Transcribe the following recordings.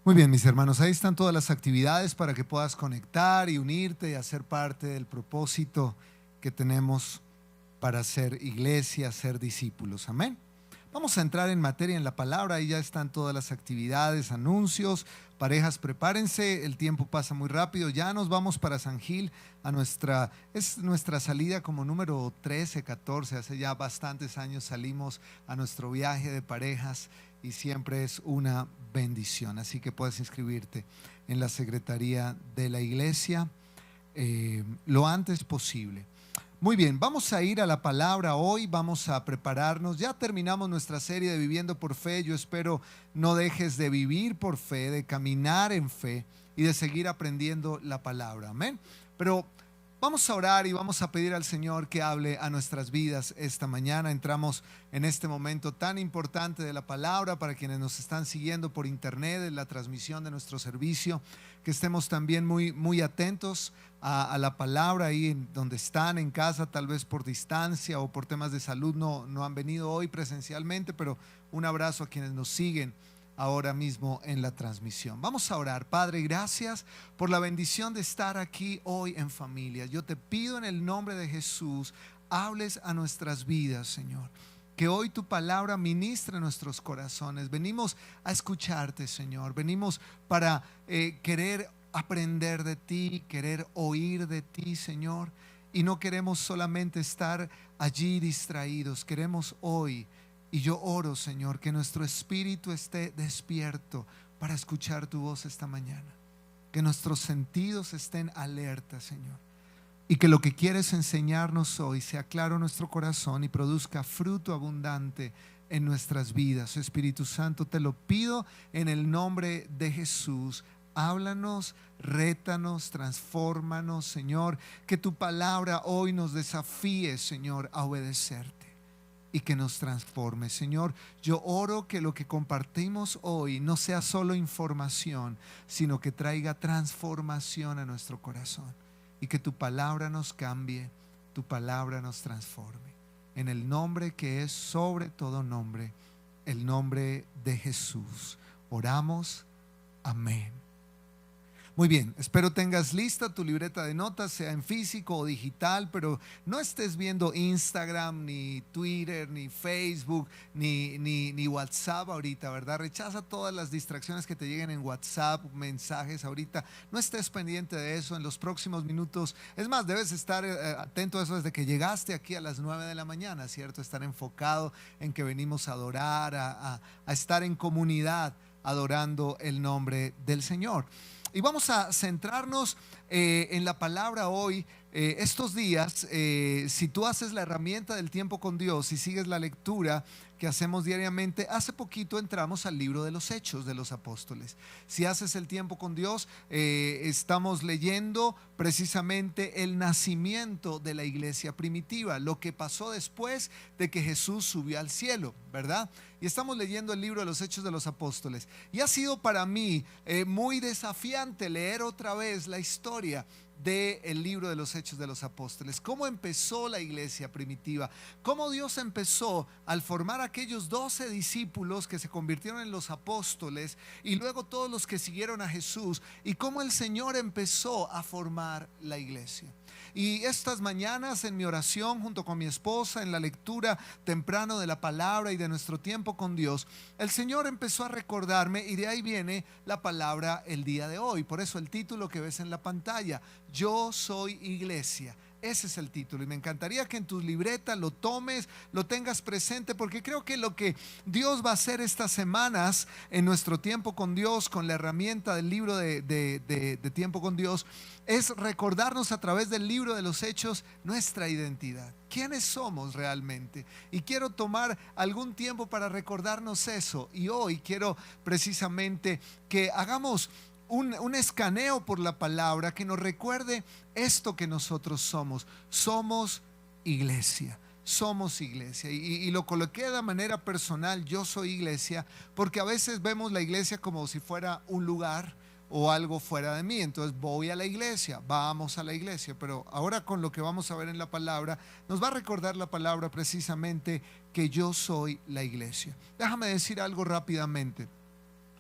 Muy bien, mis hermanos, ahí están todas las actividades para que puedas conectar y unirte y hacer parte del propósito que tenemos para ser iglesia, ser discípulos. Amén. Vamos a entrar en materia en la palabra, ahí ya están todas las actividades, anuncios, parejas, prepárense, el tiempo pasa muy rápido, ya nos vamos para San Gil, es nuestra salida como número 13, 14, hace ya bastantes años salimos a nuestro viaje de parejas y siempre es una bendición, así que puedes inscribirte en la secretaría de la iglesia lo antes posible. Muy bien, vamos a ir a la palabra hoy, vamos a prepararnos. Ya terminamos nuestra serie de Viviendo por Fe. Yo espero no dejes de vivir por fe, de caminar en fe y de seguir aprendiendo la palabra. Amén. Pero vamos a orar y vamos a pedir al Señor que hable a nuestras vidas esta mañana. Entramos en este momento tan importante de la palabra para quienes nos están siguiendo por internet, en la transmisión de nuestro servicio, que estemos también muy atentos a la palabra ahí en donde están en casa, tal vez por distancia o por temas de salud no han venido hoy presencialmente, pero un abrazo a quienes nos siguen ahora mismo en la transmisión. Vamos a orar. Padre, gracias por la bendición de estar aquí hoy en familia. Yo te pido en el nombre de Jesús, hables a nuestras vidas, Señor. Que hoy tu palabra ministre nuestros corazones. Venimos a escucharte, Señor. Venimos para querer aprender de ti, querer oír de ti, Señor. Y no queremos solamente estar allí distraídos. Queremos hoy, y yo oro, Señor, que nuestro espíritu esté despierto para escuchar tu voz esta mañana. Que nuestros sentidos estén alerta, Señor. Y que lo que quieres enseñarnos hoy sea claro en nuestro corazón y produzca fruto abundante en nuestras vidas. Espíritu Santo, te lo pido en el nombre de Jesús. Háblanos, rétanos, transfórmanos, Señor. Que tu palabra hoy nos desafíe, Señor, a obedecerte y que nos transforme. Señor, yo oro que lo que compartimos hoy no sea solo información, sino que traiga transformación a nuestro corazón. Y que tu palabra nos cambie, tu palabra nos transforme. En el nombre que es sobre todo nombre, el nombre de Jesús. Oramos. Amén. Muy bien, espero tengas lista tu libreta de notas, sea en físico o digital, pero no estés viendo Instagram, ni Twitter, ni Facebook, ni WhatsApp ahorita, ¿verdad? Rechaza todas las distracciones que te lleguen en WhatsApp, mensajes ahorita. No estés pendiente de eso en los próximos minutos. Es más, debes estar atento a eso desde que llegaste aquí a las 9 de la mañana, ¿cierto? Estar enfocado en que venimos a adorar, a estar en comunidad, adorando el nombre del Señor. Y vamos a centrarnos en la palabra hoy. Estos días, si tú haces la herramienta del tiempo con Dios y sigues la lectura que hacemos diariamente, hace poquito entramos al libro de los Hechos de los Apóstoles. Si haces el tiempo con Dios, estamos leyendo precisamente el nacimiento de la iglesia primitiva, lo que pasó después de que Jesús subió al cielo, ¿verdad? Y estamos leyendo el libro de los Hechos de los Apóstoles. Y ha sido para mí muy desafiante leer otra vez la historia del libro de los Hechos de los Apóstoles. Cómo empezó la iglesia primitiva, cómo Dios empezó al formar aquellos 12 discípulos que se convirtieron en los apóstoles y luego todos los que siguieron a Jesús, y cómo el Señor empezó a formar la iglesia. Y estas mañanas en mi oración junto con mi esposa, en la lectura temprano de la palabra y de nuestro tiempo con Dios, el Señor empezó a recordarme, y de ahí viene la palabra el día de hoy. Por eso el título que ves en la pantalla, Yo soy iglesia. Ese es el título, y me encantaría que en tu libreta lo tomes, lo tengas presente, porque creo que lo que Dios va a hacer estas semanas en nuestro tiempo con Dios, con la herramienta del libro de tiempo con Dios, es recordarnos a través del libro de los Hechos nuestra identidad, quiénes somos realmente. Y quiero tomar algún tiempo para recordarnos eso, y hoy quiero precisamente que hagamos un escaneo por la palabra que nos recuerde esto que nosotros somos. Somos iglesia. Somos iglesia. Y lo coloqué de manera personal, yo soy iglesia, porque a veces vemos la iglesia como si fuera un lugar o algo fuera de mí. Entonces voy a la iglesia, vamos a la iglesia. Pero ahora con lo que vamos a ver en la palabra, nos va a recordar la palabra precisamente que yo soy la iglesia. Déjame decir algo rápidamente.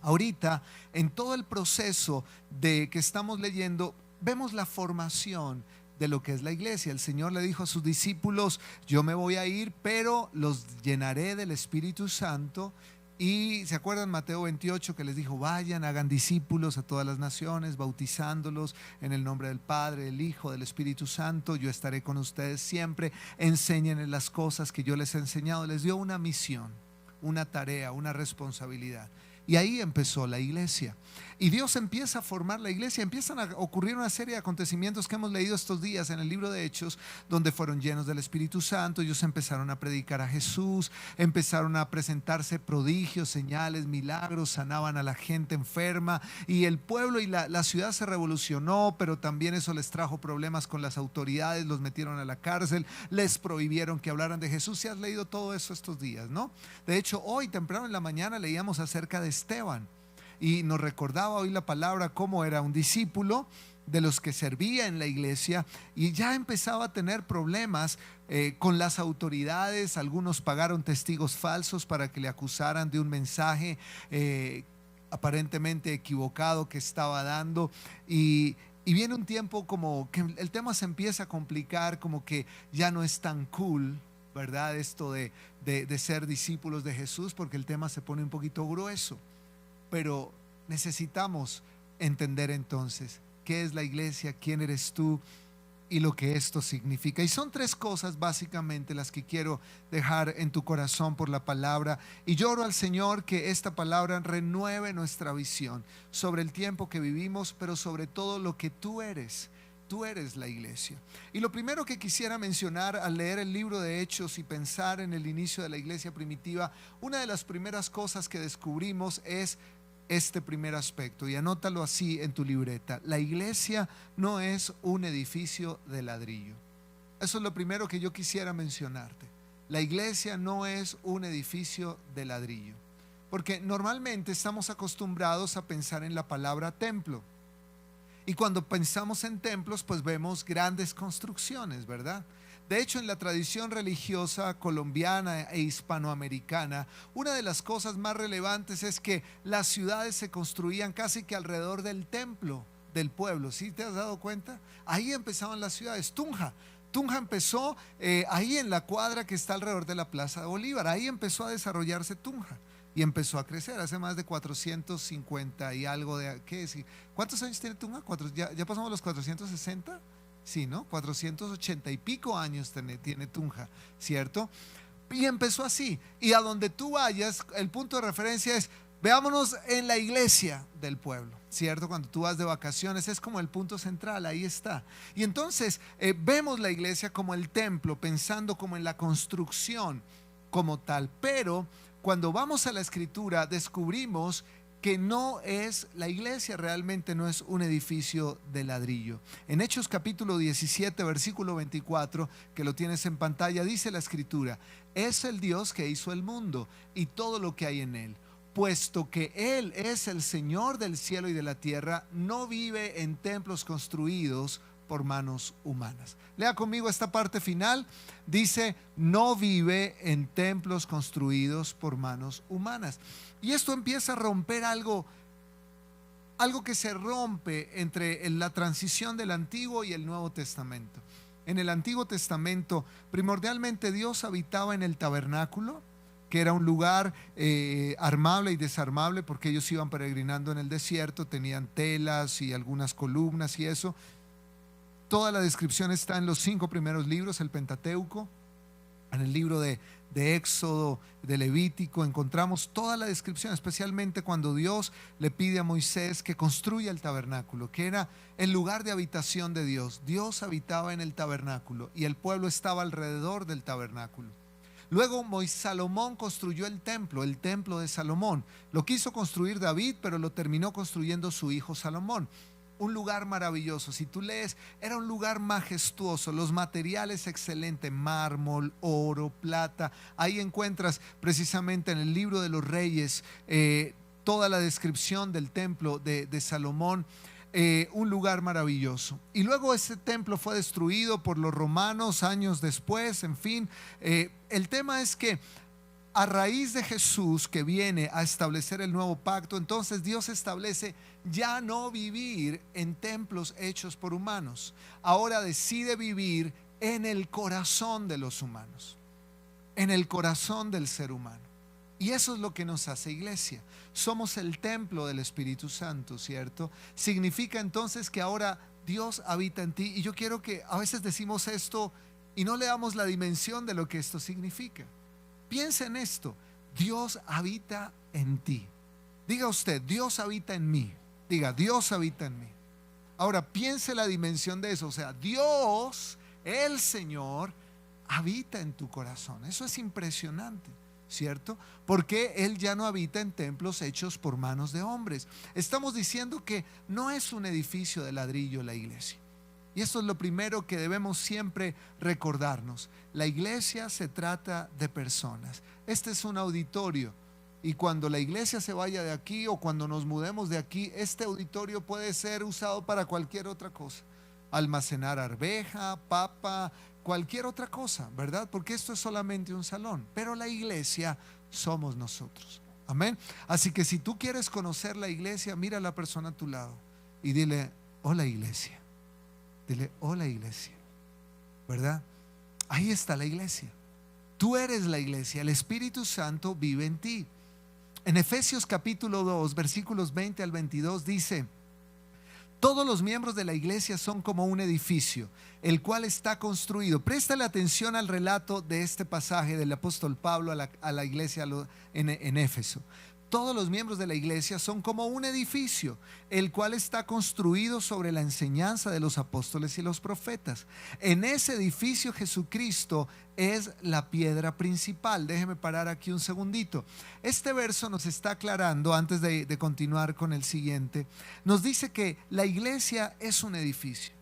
Ahorita, en todo el proceso de que estamos leyendo, vemos la formación de lo que es la iglesia. El Señor le dijo a sus discípulos: yo me voy a ir, pero los llenaré del Espíritu Santo. Y se acuerdan Mateo 28 que les dijo: vayan, hagan discípulos a todas las naciones, bautizándolos en el nombre del Padre, del Hijo, del Espíritu Santo. Yo estaré con ustedes siempre. Enséñenles las cosas que yo les he enseñado. Les dio una misión, una tarea, una responsabilidad. Y ahí empezó la iglesia. Y Dios empieza a formar la iglesia. Empiezan a ocurrir una serie de acontecimientos que hemos leído estos días en el libro de Hechos, donde fueron llenos del Espíritu Santo. Ellos empezaron a predicar a Jesús, empezaron a presentarse prodigios, señales, milagros, sanaban a la gente enferma. Y el pueblo y la ciudad se revolucionó, pero también eso les trajo problemas con las autoridades. Los metieron a la cárcel, les prohibieron que hablaran de Jesús. Si has leído todo eso estos días, ¿no? De hecho, hoy temprano en la mañana leíamos acerca de Esteban. Y nos recordaba hoy la palabra cómo era un discípulo de los que servía en la iglesia y ya empezaba a tener problemas con las autoridades. Algunos pagaron testigos falsos para que le acusaran de un mensaje aparentemente equivocado que estaba dando. Y viene un tiempo como que el tema se empieza a complicar, como que ya no es tan cool, ¿verdad? Esto de ser discípulos de Jesús, porque el tema se pone un poquito grueso. Pero necesitamos entender entonces qué es la iglesia, quién eres tú y lo que esto significa. Y son tres cosas básicamente las que quiero dejar en tu corazón por la palabra. Y yo oro al Señor que esta palabra renueve nuestra visión sobre el tiempo que vivimos, pero sobre todo lo que tú eres. Tú eres la iglesia. Y lo primero que quisiera mencionar al leer el libro de Hechos y pensar en el inicio de la iglesia primitiva, una de las primeras cosas que descubrimos es este primer aspecto, y anótalo así en tu libreta: la iglesia no es un edificio de ladrillo. Eso es lo primero que yo quisiera mencionarte. La iglesia no es un edificio de ladrillo, porque normalmente estamos acostumbrados a pensar en la palabra templo. Y cuando pensamos en templos, pues vemos grandes construcciones, ¿verdad? De hecho, en la tradición religiosa colombiana e hispanoamericana, una de las cosas más relevantes es que las ciudades se construían casi que alrededor del templo del pueblo. ¿Sí te has dado cuenta? Ahí empezaban las ciudades. Tunja empezó ahí en la cuadra que está alrededor de la Plaza de Bolívar. Ahí empezó a desarrollarse Tunja. Y empezó a crecer hace más de 450 y algo de... ¿qué es? ¿Cuántos años tiene Tunja? ¿Ya pasamos los 460? Sí, ¿no? 480 y pico años tiene Tunja, ¿cierto? Y empezó así. Y a donde tú vayas, el punto de referencia es: veámonos en la iglesia del pueblo, ¿cierto? Cuando tú vas de vacaciones es como el punto central, ahí está. Y entonces vemos la iglesia como el templo, pensando como en la construcción como tal. Pero cuando vamos a la escritura descubrimos que no es la iglesia, realmente no es un edificio de ladrillo. En Hechos capítulo 17 versículo 24, que lo tienes en pantalla, dice la escritura: es el Dios que hizo el mundo y todo lo que hay en él. Puesto que Él es el Señor del cielo y de la tierra, no vive en templos construidos por manos humanas. Lea conmigo esta parte final. Dice: no vive en templos construidos por manos humanas. Y esto empieza a romper algo que se rompe entre la transición del Antiguo y el Nuevo Testamento. En el Antiguo Testamento, primordialmente Dios habitaba en el tabernáculo, que era un lugar armable y desarmable, porque ellos iban peregrinando en el desierto, tenían telas y algunas columnas y eso. Toda la descripción está en los 5 primeros libros, el Pentateuco. En el libro de Éxodo, de Levítico, encontramos toda la descripción, especialmente cuando Dios le pide a Moisés que construya el tabernáculo, que era el lugar de habitación de Dios. Dios habitaba en el tabernáculo y el pueblo estaba alrededor del tabernáculo. Luego Salomón construyó el templo de Salomón. Lo quiso construir David, pero lo terminó construyendo su hijo Salomón. Un lugar maravilloso. Si tú lees, era un lugar majestuoso, los materiales excelentes: mármol, oro, plata. Ahí encuentras precisamente en el libro de los Reyes toda la descripción del templo de Salomón. Un lugar maravilloso. Y luego ese templo fue destruido por los romanos años después. En fin, el tema es que a raíz de Jesús que viene a establecer el nuevo pacto, entonces Dios establece ya no vivir en templos hechos por humanos. Ahora decide vivir en el corazón de los humanos, en el corazón del ser humano. Y eso es lo que nos hace iglesia. Somos el templo del Espíritu Santo, ¿cierto? Significa entonces que ahora Dios habita en ti. Y yo quiero que a veces decimos esto y no le damos la dimensión de lo que esto significa. Piensa en esto: Dios habita en ti. Diga usted: Dios habita en mí. Diga: Dios habita en mí. Ahora piense la dimensión de eso. O sea, Dios, el Señor, habita en tu corazón. Eso es impresionante, ¿cierto? Porque Él ya no habita en templos hechos por manos de hombres. Estamos diciendo que no es un edificio de ladrillo la iglesia. Y esto es lo primero que debemos siempre recordarnos. La iglesia se trata de personas. Este es un auditorio. Y cuando la iglesia se vaya de aquí o cuando nos mudemos de aquí, este auditorio puede ser usado para cualquier otra cosa. Almacenar arveja, papa, cualquier otra cosa, ¿verdad? Porque esto es solamente un salón. Pero la iglesia somos nosotros. Amén. Así que si tú quieres conocer la iglesia, mira a la persona a tu lado y dile: hola iglesia. Dile: hola iglesia, ¿verdad? Ahí está la iglesia. Tú eres la iglesia. El Espíritu Santo vive en ti. En Efesios capítulo 2, versículos 20 al 22 dice: todos los miembros de la iglesia son como un edificio, el cual está construido. Préstale atención al relato de este pasaje del apóstol Pablo a la iglesia en Éfeso. Todos los miembros de la iglesia son como un edificio, el cual está construido sobre la enseñanza de los apóstoles y los profetas. En ese edificio Jesucristo es la piedra principal. Déjeme parar aquí un segundito. Este verso nos está aclarando, antes de continuar con el siguiente, nos dice que la iglesia es un edificio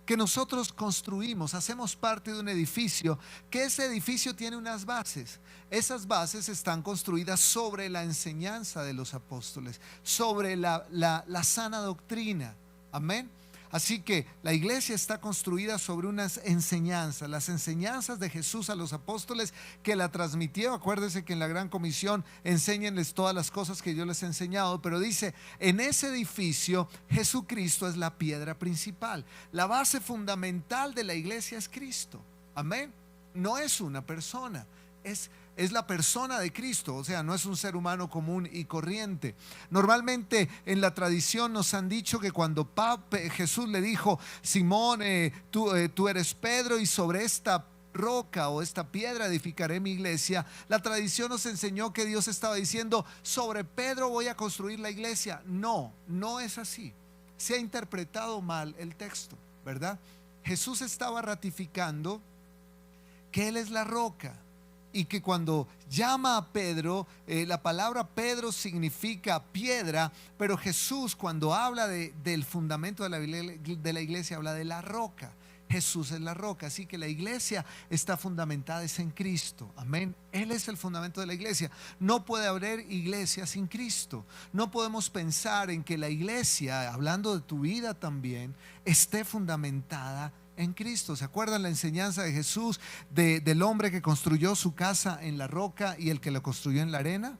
que nosotros construimos, hacemos parte de un edificio, que ese edificio tiene unas bases. Esas bases están construidas sobre la enseñanza de los apóstoles, sobre la sana doctrina. Amén. Así que la iglesia está construida sobre unas enseñanzas, las enseñanzas de Jesús a los apóstoles que la transmitió. Acuérdense que en la gran comisión enséñenles todas las cosas que yo les he enseñado, pero dice: en ese edificio Jesucristo es la piedra principal. La base fundamental de la iglesia es Cristo. Amén. No es una persona, es la persona de Cristo. O sea, no es un ser humano común y corriente. Normalmente en la tradición nos han dicho que cuando Jesús le dijo: Simón, tú eres Pedro, y sobre esta roca o esta piedra edificaré mi iglesia. La tradición nos enseñó que Dios estaba diciendo: sobre Pedro voy a construir la iglesia. No, no es así. Se ha interpretado mal el texto, ¿verdad? Jesús estaba ratificando que Él es la roca, y que cuando llama a Pedro, la palabra Pedro significa piedra, pero Jesús, cuando habla del fundamento de la iglesia, habla de la roca. Jesús es la roca. Así que la iglesia está fundamentada en Cristo. Amén. Él es el fundamento de la iglesia. No puede haber iglesia sin Cristo. No podemos pensar en que la iglesia, hablando de tu vida también, esté fundamentada en Cristo. ¿Se acuerdan la enseñanza de Jesús del hombre que construyó su casa en la roca y el que la construyó en la arena?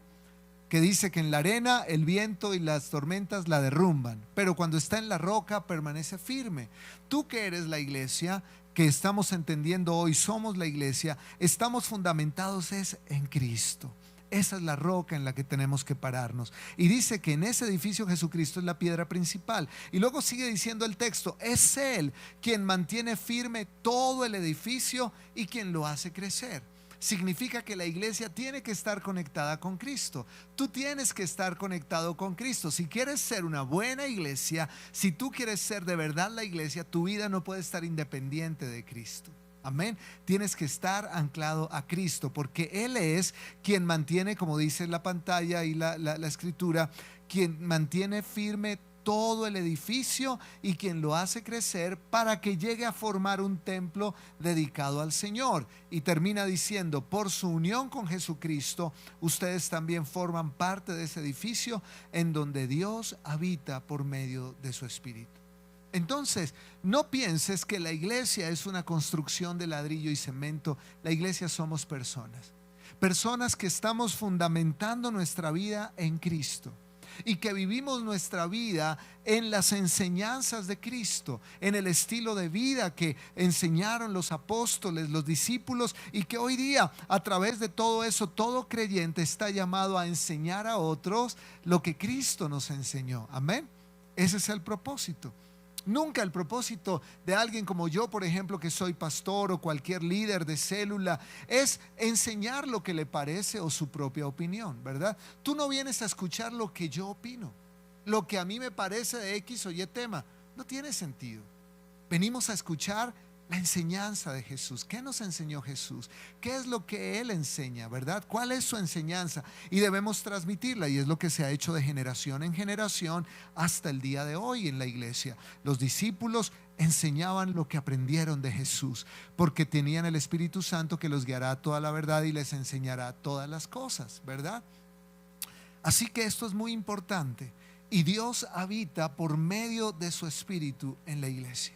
Que dice que en la arena el viento y las tormentas la derrumban, pero cuando está en la roca permanece firme. Tú que eres la iglesia, que estamos entendiendo hoy, somos la iglesia, estamos fundamentados en Cristo. Esa es la roca en la que tenemos que pararnos. Y dice que en ese edificio Jesucristo es la piedra principal. Y luego sigue diciendo el texto: es Él quien mantiene firme todo el edificio y quien lo hace crecer. Significa que la iglesia tiene que estar conectada con Cristo. Tú tienes que estar conectado con Cristo. Si quieres ser una buena iglesia, si tú quieres ser de verdad la iglesia, tu vida no puede estar independiente de Cristo. Amén. Tienes que estar anclado a Cristo, porque Él es quien mantiene, como dice la pantalla y la escritura, quien mantiene firme todo el edificio y quien lo hace crecer para que llegue a formar un templo dedicado al Señor. Y termina diciendo: por su unión con Jesucristo, ustedes también forman parte de ese edificio en donde Dios habita por medio de su Espíritu. Entonces, no pienses que la iglesia es una construcción de ladrillo y cemento. La iglesia somos personas. Personas que estamos fundamentando nuestra vida en Cristo y que vivimos nuestra vida en las enseñanzas de Cristo, en el estilo de vida que enseñaron los apóstoles, los discípulos, y que hoy día, a través de todo eso, todo creyente está llamado a enseñar a otros lo que Cristo nos enseñó. Amén. Ese es el propósito. Nunca el propósito de alguien como yo, por ejemplo, que soy pastor o cualquier líder de célula, es enseñar lo que le parece o su propia opinión, ¿verdad? Tú no vienes a escuchar lo que yo opino, lo que a mí me parece de X o Y tema. No tiene sentido. Venimos a escuchar la enseñanza de Jesús. ¿Qué nos enseñó Jesús? ¿Qué es lo que Él enseña, verdad? ¿Cuál es su enseñanza? Y debemos transmitirla, y es lo que se ha hecho de generación en generación hasta el día de hoy en la iglesia. Los discípulos enseñaban lo que aprendieron de Jesús, porque tenían el Espíritu Santo que los guiará a toda la verdad y les enseñará todas las cosas, ¿verdad? Así que esto es muy importante, y Dios habita por medio de su Espíritu en la iglesia.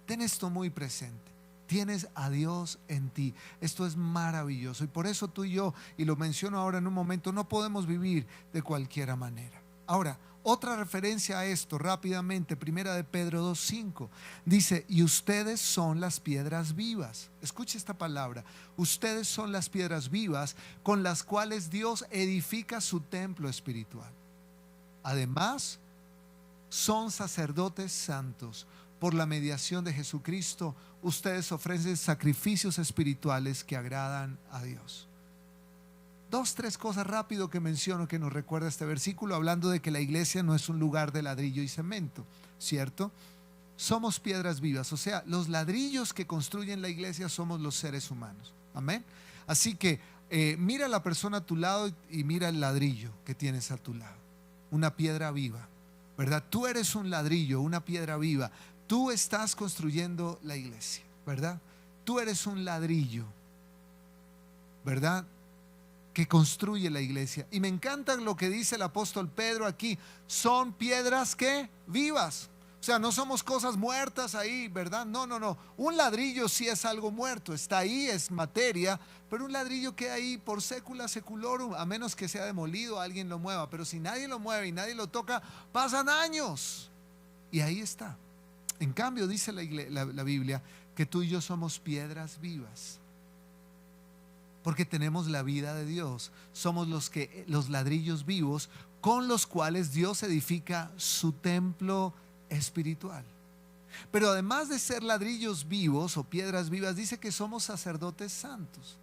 Ten esto muy presente. Tienes a Dios en ti. Esto es maravilloso, y por eso tú y yo, y lo menciono ahora en un momento, no podemos vivir de cualquier manera. Ahora, otra referencia a esto rápidamente, primera de Pedro 2:5, dice: y ustedes son las piedras vivas. Escuche esta palabra: ustedes son las piedras vivas con las cuales Dios edifica su templo espiritual. Además, son sacerdotes santos. Por la mediación de Jesucristo, ustedes ofrecen sacrificios espirituales que agradan a Dios. Dos, tres cosas rápido que menciono que nos recuerda este versículo, hablando de que la iglesia no es un lugar de ladrillo y cemento, ¿cierto? Somos piedras vivas, o sea, los ladrillos que construyen la iglesia somos los seres humanos. Amén. Así que mira a la persona a tu lado y mira el ladrillo que tienes a tu lado. Una piedra viva, ¿verdad? Tú eres un ladrillo, una piedra viva. Tú estás construyendo la iglesia, ¿verdad? Tú eres un ladrillo, ¿verdad?, que construye la iglesia. Y me encanta lo que dice el apóstol Pedro aquí: son piedras que vivas. O sea, no somos cosas muertas ahí, ¿verdad? No, no, no. Un ladrillo sí es algo muerto, está ahí, es materia, pero un ladrillo queda ahí por secula seculorum, a menos que sea demolido, alguien lo mueva. Pero si nadie lo mueve y nadie lo toca, pasan años y ahí está. En cambio, dice la Biblia que tú y yo somos piedras vivas, porque tenemos la vida de Dios. Somos los ladrillos vivos con los cuales Dios edifica su templo espiritual. Pero además de ser ladrillos vivos o piedras vivas, dice que somos sacerdotes santos.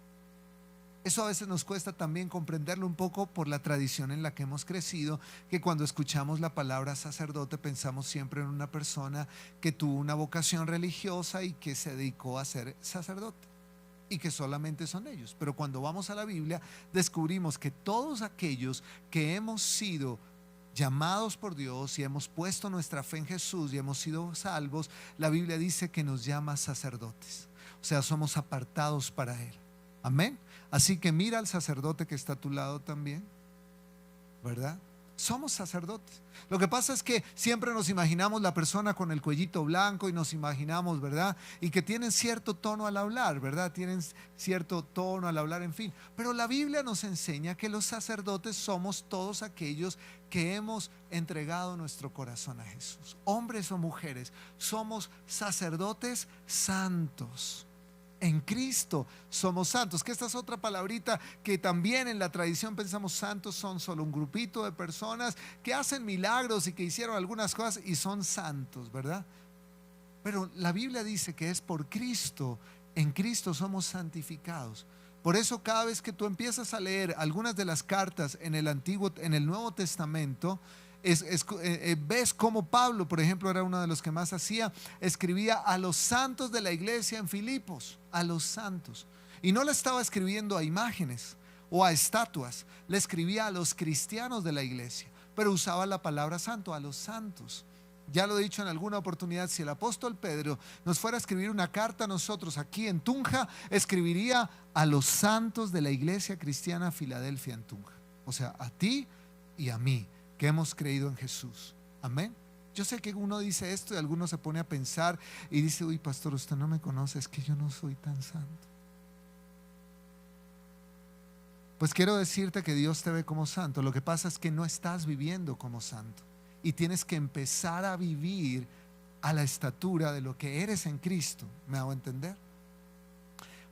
Eso a veces nos cuesta también comprenderlo un poco por la tradición en la que hemos crecido, que cuando escuchamos la palabra sacerdote pensamos siempre en una persona que tuvo una vocación religiosa y que se dedicó a ser sacerdote, y que solamente son ellos. Pero cuando vamos a la Biblia descubrimos que todos aquellos que hemos sido llamados por Dios y hemos puesto nuestra fe en Jesús y hemos sido salvos, la Biblia dice que nos llama sacerdotes. O sea, somos apartados para Él. Amén. Así que mira al sacerdote que está a tu lado también, ¿verdad? Somos sacerdotes. Lo que pasa es que siempre nos imaginamos la persona con el cuellito blanco y nos imaginamos, ¿verdad?, y que tienen cierto tono al hablar, ¿verdad? Tienen cierto tono al hablar, en fin. Pero la Biblia nos enseña que los sacerdotes somos todos aquellos que hemos entregado nuestro corazón a Jesús. Hombres o mujeres, somos sacerdotes santos. En Cristo somos santos, que esta es otra palabrita que también en la tradición pensamos: santos son solo un grupito de personas que hacen milagros y que hicieron algunas cosas y son santos, ¿verdad? Pero la Biblia dice que es por Cristo, en Cristo somos santificados. Por eso cada vez que tú empiezas a leer algunas de las cartas en el Nuevo Testamento, ves cómo Pablo, por ejemplo, era uno de los que más hacía, escribía a los santos de la iglesia en Filipos, a los santos. Y no le estaba escribiendo a imágenes o a estatuas, le escribía a los cristianos de la iglesia, pero usaba la palabra santo, a los santos. Ya lo he dicho en alguna oportunidad, si el apóstol Pedro nos fuera a escribir una carta a nosotros aquí en Tunja, escribiría a los santos de la iglesia cristiana Filadelfia en Tunja. O sea, a ti y a mí, que hemos creído en Jesús. Amén. Yo sé que uno dice esto y alguno se pone a pensar y dice: uy, pastor, usted no me conoce, es que yo no soy tan santo. Pues quiero decirte que Dios te ve como santo. Lo que pasa es que no estás viviendo como santo y tienes que empezar a vivir a la estatura de lo que eres en Cristo. ¿Me hago entender?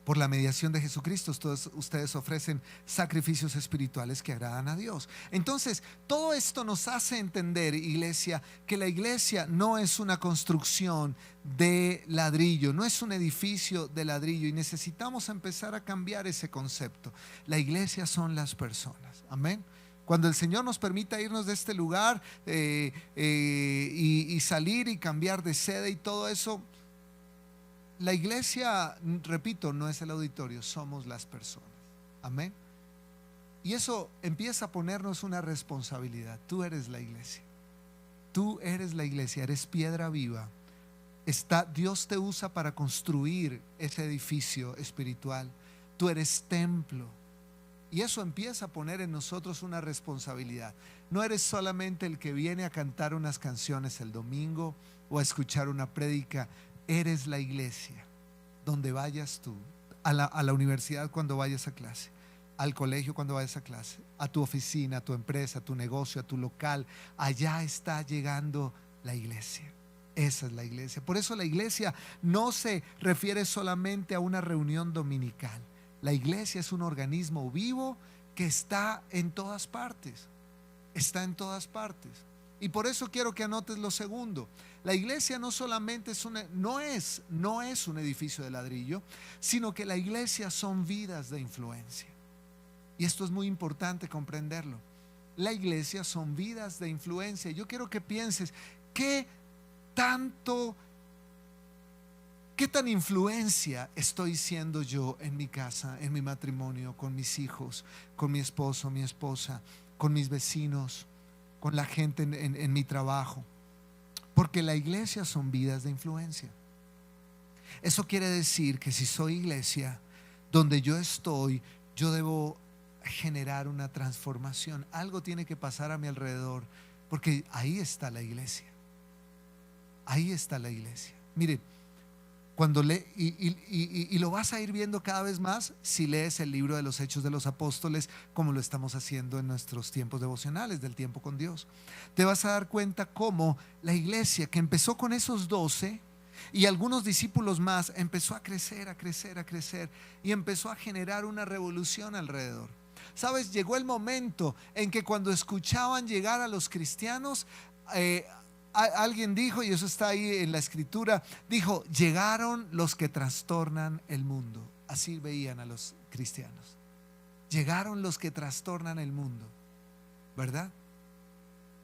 Por la mediación de Jesucristo, todos ustedes ofrecen sacrificios espirituales que agradan a Dios. Entonces, todo esto nos hace entender, iglesia, que la iglesia no es una construcción de ladrillo, no es un edificio de ladrillo, y necesitamos empezar a cambiar ese concepto. La iglesia son las personas. Amén. Cuando el Señor nos permita irnos de este lugar y salir y cambiar de sede y todo eso, la iglesia, repito, no es el auditorio, somos las personas. Amén. Y eso empieza a ponernos una responsabilidad. Tú eres la iglesia. Tú eres la iglesia, eres piedra viva. Dios te usa para construir ese edificio espiritual. Tú eres templo. Y eso empieza a poner en nosotros una responsabilidad. No eres solamente el que viene a cantar unas canciones el domingo o a escuchar una prédica. Eres la iglesia, donde vayas tú, a la universidad cuando vayas a clase, al colegio cuando vayas a clase, a tu oficina, a tu empresa, a tu negocio, a tu local. Allá está llegando la iglesia. Esa es la iglesia. Por eso la iglesia no se refiere solamente a una reunión dominical. La iglesia es un organismo vivo que está en todas partes. Está en todas partes. Y por eso quiero que anotes lo segundo. La iglesia no solamente no es un edificio de ladrillo, sino que la iglesia son vidas de influencia. Y esto es muy importante comprenderlo. La iglesia son vidas de influencia. Yo quiero que pienses, ¿qué tan influencia estoy siendo yo en mi casa, en mi matrimonio, con mis hijos, con mi esposo, mi esposa, con mis vecinos, con la gente en mi trabajo? Porque la iglesia son vidas de influencia. Eso quiere decir que si soy iglesia, donde yo estoy, yo debo generar una transformación. Algo tiene que pasar a mi alrededor, porque ahí está la iglesia. Ahí está la iglesia. Miren, cuando y lo vas a ir viendo cada vez más si lees el libro de los Hechos de los Apóstoles, como lo estamos haciendo en nuestros tiempos devocionales del tiempo con Dios. Te vas a dar cuenta cómo la iglesia, que empezó con esos 12 y algunos discípulos más, empezó a crecer, a crecer, a crecer, y empezó a generar una revolución alrededor. ¿Sabes? Llegó el momento en que cuando escuchaban llegar a los cristianos, alguien dijo, y eso está ahí en la escritura, dijo: llegaron los que trastornan el mundo. Así veían a los cristianos. Llegaron los que trastornan el mundo, ¿verdad?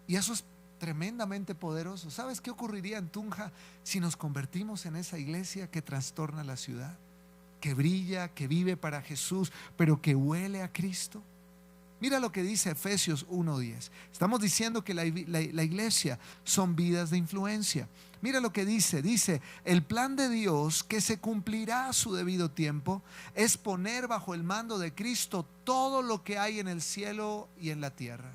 Y eso es tremendamente poderoso. ¿Sabes qué ocurriría en Tunja si nos convertimos en esa iglesia que trastorna la ciudad, que brilla, que vive para Jesús, pero que huele a Cristo? Mira lo que dice Efesios 1:10. Estamos diciendo que la iglesia son vidas de influencia. Mira lo que dice, el plan de Dios, que se cumplirá a su debido tiempo, es poner bajo el mando de Cristo todo lo que hay en el cielo y en la tierra.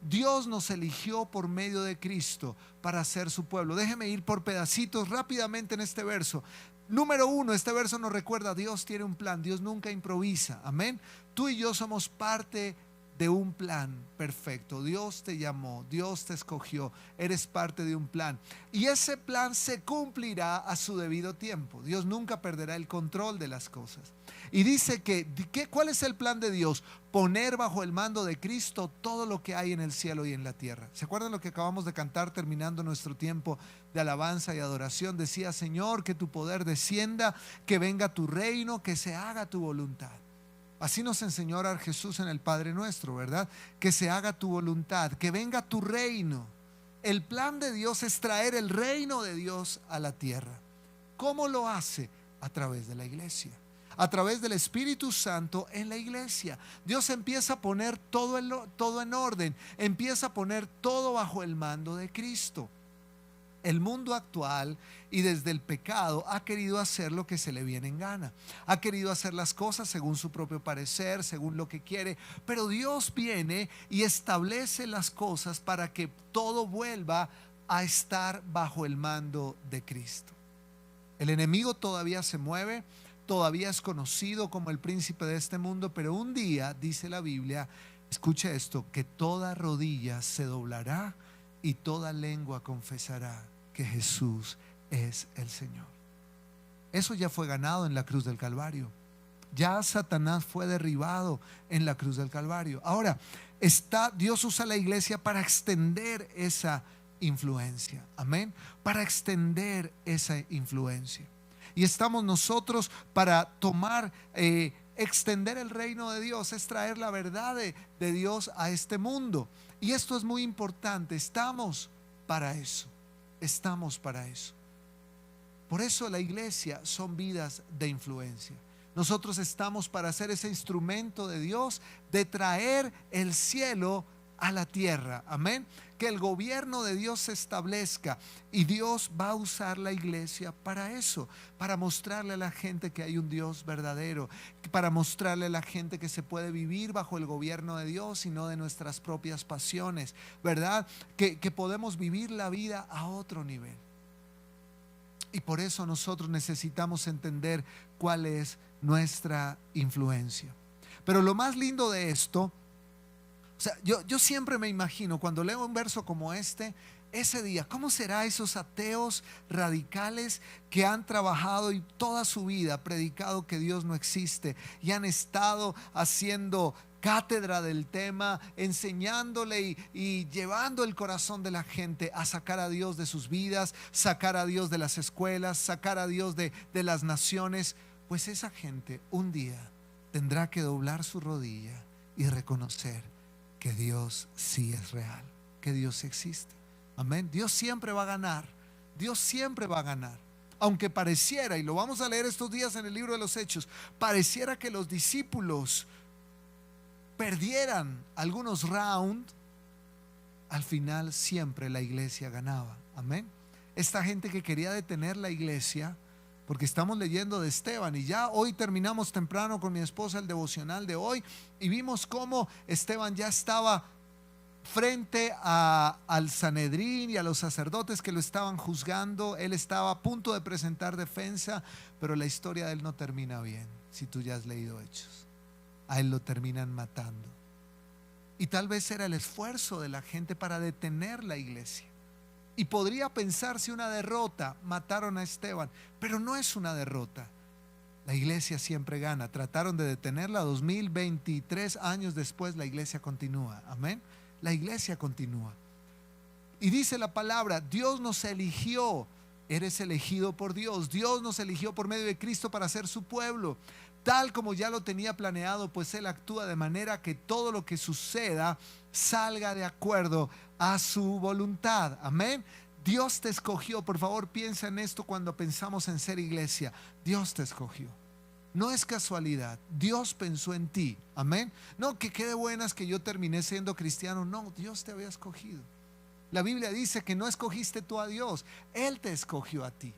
Dios nos eligió por medio de Cristo para ser su pueblo. Déjeme ir por pedacitos rápidamente en este verso. Número 1, este verso nos recuerda: Dios tiene un plan, Dios nunca improvisa. Amén. Tú y yo somos parte de un plan perfecto. Dios te llamó, Dios te escogió, eres parte de un plan, y ese plan se cumplirá a su debido tiempo. Dios nunca perderá el control de las cosas. Y dice ¿cuál es el plan de Dios? Poner bajo el mando de Cristo todo lo que hay en el cielo y en la tierra. ¿Se acuerdan lo que acabamos de cantar terminando nuestro tiempo de alabanza y adoración? Decía: Señor, que tu poder descienda, que venga tu reino, que se haga tu voluntad. Así nos enseñó a orar Jesús en el Padre Nuestro, ¿verdad? Que se haga tu voluntad, que venga tu reino. El plan de Dios es traer el reino de Dios a la tierra. ¿Cómo lo hace? A través de la iglesia, a través del Espíritu Santo en la iglesia. Dios empieza a poner todo en orden, empieza a poner todo bajo el mando de Cristo. El mundo actual, y desde el pecado, ha querido hacer lo que se le viene en gana. Ha querido hacer las cosas según su propio parecer, según lo que quiere. Pero Dios viene y establece las cosas para que todo vuelva a estar bajo el mando de Cristo. El enemigo todavía se mueve, todavía es conocido como el príncipe de este mundo, pero un día, dice la Biblia, escuche esto, que toda rodilla se doblará y toda lengua confesará que Jesús es el Señor. Eso ya fue ganado en la cruz del Calvario. Ya Satanás fue derribado en la cruz del Calvario. Ahora, Dios usa la iglesia para extender esa influencia. Amén. Para extender esa influencia. Y estamos nosotros para tomar, extender el reino de Dios, es traer la verdad de Dios a este mundo. Y esto es muy importante. Estamos para eso. Estamos para eso. Por eso la iglesia son vidas de influencia. Nosotros estamos para ser ese instrumento de Dios de traer el cielo a la tierra. Amén. Que el gobierno de Dios se establezca y Dios va a usar la iglesia para eso, para mostrarle a la gente que hay un Dios verdadero, para mostrarle a la gente que se puede vivir bajo el gobierno de Dios y no de nuestras propias pasiones, ¿verdad? Que podemos vivir la vida a otro nivel. Y por eso nosotros necesitamos entender cuál es nuestra influencia. Pero lo más lindo de esto, o sea, yo siempre me imagino cuando leo un verso como este, ese día, ¿cómo será esos ateos radicales que han trabajado y toda su vida predicado que Dios no existe y han estado haciendo cátedra del tema, enseñándole y llevando el corazón de la gente a sacar a Dios de sus vidas, sacar a Dios de las escuelas, sacar a Dios de las naciones? Pues esa gente un día tendrá que doblar su rodilla y reconocer que Dios sí es real, que Dios existe. Amén. Dios siempre va a ganar. Dios siempre va a ganar. Aunque pareciera, y lo vamos a leer estos días en el libro de los Hechos, pareciera que los discípulos perdieran algunos rounds, al final siempre la iglesia ganaba. Amén. Esta gente que quería detener la iglesia, porque estamos leyendo de Esteban y ya hoy terminamos temprano con mi esposa el devocional de hoy y vimos cómo Esteban ya estaba frente al Sanedrín y a los sacerdotes que lo estaban juzgando. Él estaba a punto de presentar defensa, pero la historia de él no termina bien. Si tú ya has leído Hechos, a él lo terminan matando. Y tal vez era el esfuerzo de la gente para detener la iglesia. Y podría pensarse una derrota, mataron a Esteban, pero no es una derrota. La iglesia siempre gana. Trataron de detenerla, 2023 años después la iglesia continúa. Amén. La iglesia continúa. Y dice la palabra, Dios nos eligió. Eres elegido por Dios. Dios nos eligió por medio de Cristo para ser su pueblo, tal como ya lo tenía planeado, pues Él actúa de manera que todo lo que suceda salga de acuerdo a su voluntad. Amén. Dios te escogió. Por favor, piensa en esto cuando pensamos en ser iglesia. Dios te escogió. No es casualidad. Dios pensó en ti. Amén. No, que quede buenas que yo terminé siendo cristiano. No, Dios te había escogido. La Biblia dice que no escogiste tú a Dios. Él te escogió a ti,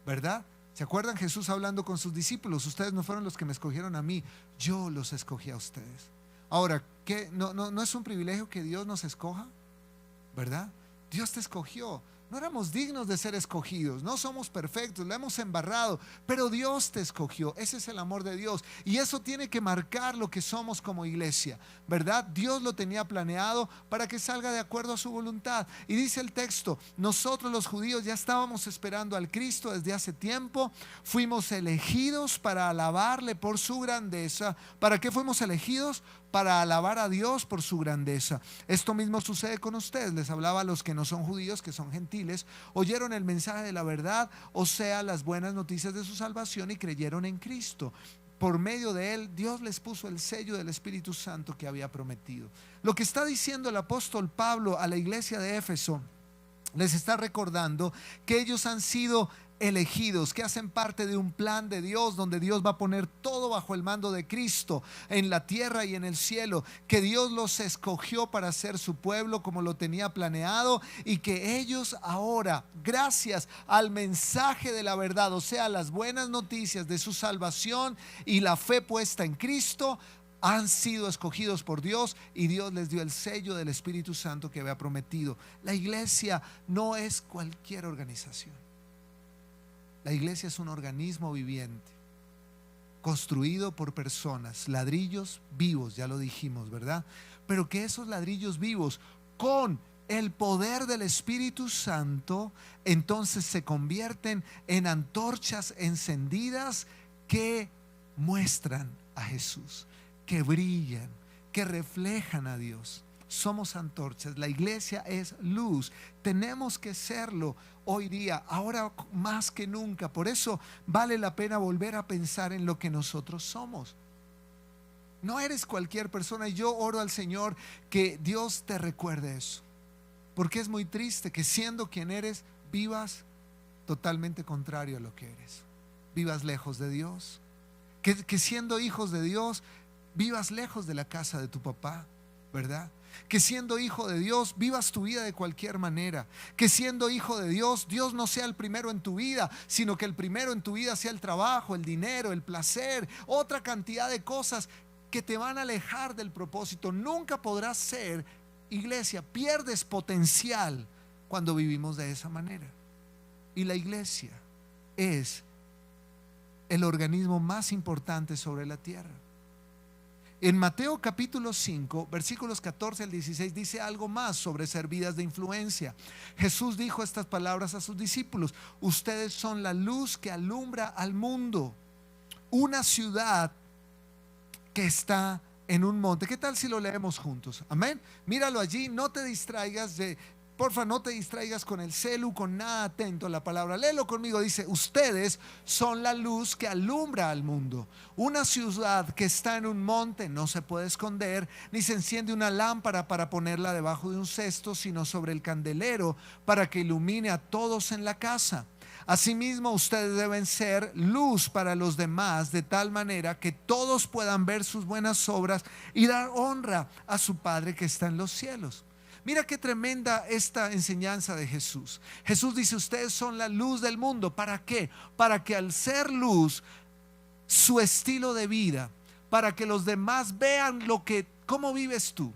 ¿verdad? ¿Se acuerdan Jesús hablando con sus discípulos? Ustedes no fueron los que me escogieron a mí, yo los escogí a ustedes. Ahora, ¿qué? ¿No es un privilegio que Dios nos escoja? ¿Verdad? Dios te escogió. No éramos dignos de ser escogidos, no somos perfectos, lo hemos embarrado, pero Dios te escogió. Ese es el amor de Dios y eso tiene que marcar lo que somos como iglesia, ¿verdad? Dios lo tenía planeado para que salga de acuerdo a su voluntad. Y dice el texto, nosotros los judíos ya estábamos esperando al Cristo desde hace tiempo, fuimos elegidos para alabarle por su grandeza. ¿Para qué fuimos elegidos? Para alabar a Dios por su grandeza. Esto mismo sucede con ustedes. Les hablaba a los que no son judíos, que son gentiles, oyeron el mensaje de la verdad, o sea, las buenas noticias de su salvación, y creyeron en Cristo. Por medio de él, Dios les puso el sello del Espíritu Santo que había prometido. Lo que está diciendo el apóstol Pablo a la iglesia de Éfeso, les está recordando que ellos han sido elegidos, que hacen parte de un plan de Dios, donde Dios va a poner todo bajo el mando de Cristo, en la tierra y en el cielo, que Dios los escogió para ser su pueblo como lo tenía planeado, y que ellos ahora, gracias al mensaje de la verdad, o sea, las buenas noticias de su salvación y la fe puesta en Cristo, han sido escogidos por Dios, y Dios les dio el sello del Espíritu Santo que había prometido. La iglesia no es cualquier organización. La iglesia es un organismo viviente. construido por personas, ladrillos vivos, ya lo dijimos, ¿verdad? Pero que esos ladrillos vivos con el poder del Espíritu Santo entonces se convierten en antorchas encendidas que muestran a Jesús, que brillan, que reflejan a Dios. Somos antorchas, la iglesia es luz, tenemos que serlo hoy día, ahora más que nunca. Por eso vale la pena volver a pensar en lo que nosotros somos. No eres cualquier persona, y yo oro al Señor que Dios te recuerde eso, porque es muy triste que siendo quien eres, vivas totalmente contrario a lo que eres, vivas lejos de Dios, que siendo hijos de Dios, vivas lejos de la casa de tu papá, ¿verdad? Que siendo hijo de Dios vivas tu vida de cualquier manera, que siendo hijo de Dios, Dios no sea el primero en tu vida, sino que el primero en tu vida sea el trabajo, el dinero, el placer, otra cantidad de cosas que te van a alejar del propósito. Nunca podrás ser iglesia, pierdes potencial cuando vivimos de esa manera. Y la iglesia es el organismo más importante sobre la tierra. En Mateo capítulo 5, versículos 14 al 16 dice algo más sobre ser vidas de influencia. Jesús dijo estas palabras a sus discípulos: ustedes son la luz que alumbra al mundo. Una ciudad que está en un monte. ¿Qué tal si lo leemos juntos? Amén. Míralo allí, no te distraigas porfa, no te distraigas con el celu, con nada, atento a la palabra. Léelo conmigo. Dice: ustedes son la luz que alumbra al mundo. Una ciudad que está en un monte no se puede esconder, ni se enciende una lámpara para ponerla debajo de un cesto, sino sobre el candelero para que ilumine a todos en la casa. Asimismo, ustedes deben ser luz para los demás, de tal manera que todos puedan ver sus buenas obras y dar honra a su Padre que está en los cielos. Mira qué tremenda esta enseñanza de Jesús. Jesús dice: ustedes son la luz del mundo. ¿Para qué? Para que al ser luz, su estilo de vida, para que los demás vean cómo vives tú,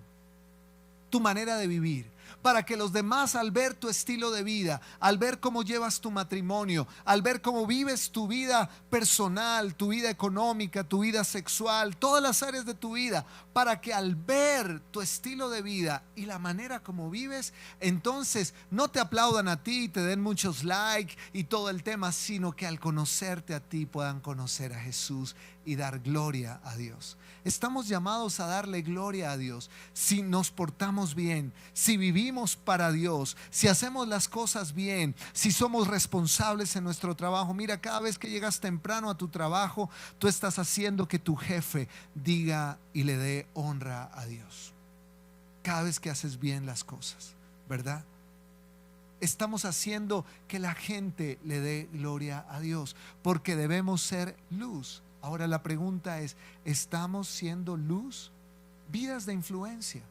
tu manera de vivir. Para que los demás, al ver tu estilo de vida, al ver cómo llevas tu matrimonio, al ver cómo vives tu vida personal, tu vida económica, tu vida sexual, todas las áreas de tu vida, para que al ver tu estilo de vida y la manera como vives, entonces no te aplaudan a ti y te den muchos likes y todo el tema, sino que al conocerte a ti puedan conocer a Jesús y dar gloria a Dios. Estamos llamados a darle gloria a Dios si nos portamos bien, si vivimos para Dios, si hacemos las cosas bien, si somos responsables en nuestro trabajo. Mira, cada vez que llegas temprano a tu trabajo, tú estás haciendo que tu jefe diga y le dé honra a Dios. Cada vez que haces bien las cosas, ¿verdad? Estamos haciendo que la gente le dé gloria a Dios, porque debemos ser luz. Ahora la pregunta es: ¿estamos siendo luz? Vidas de influencia.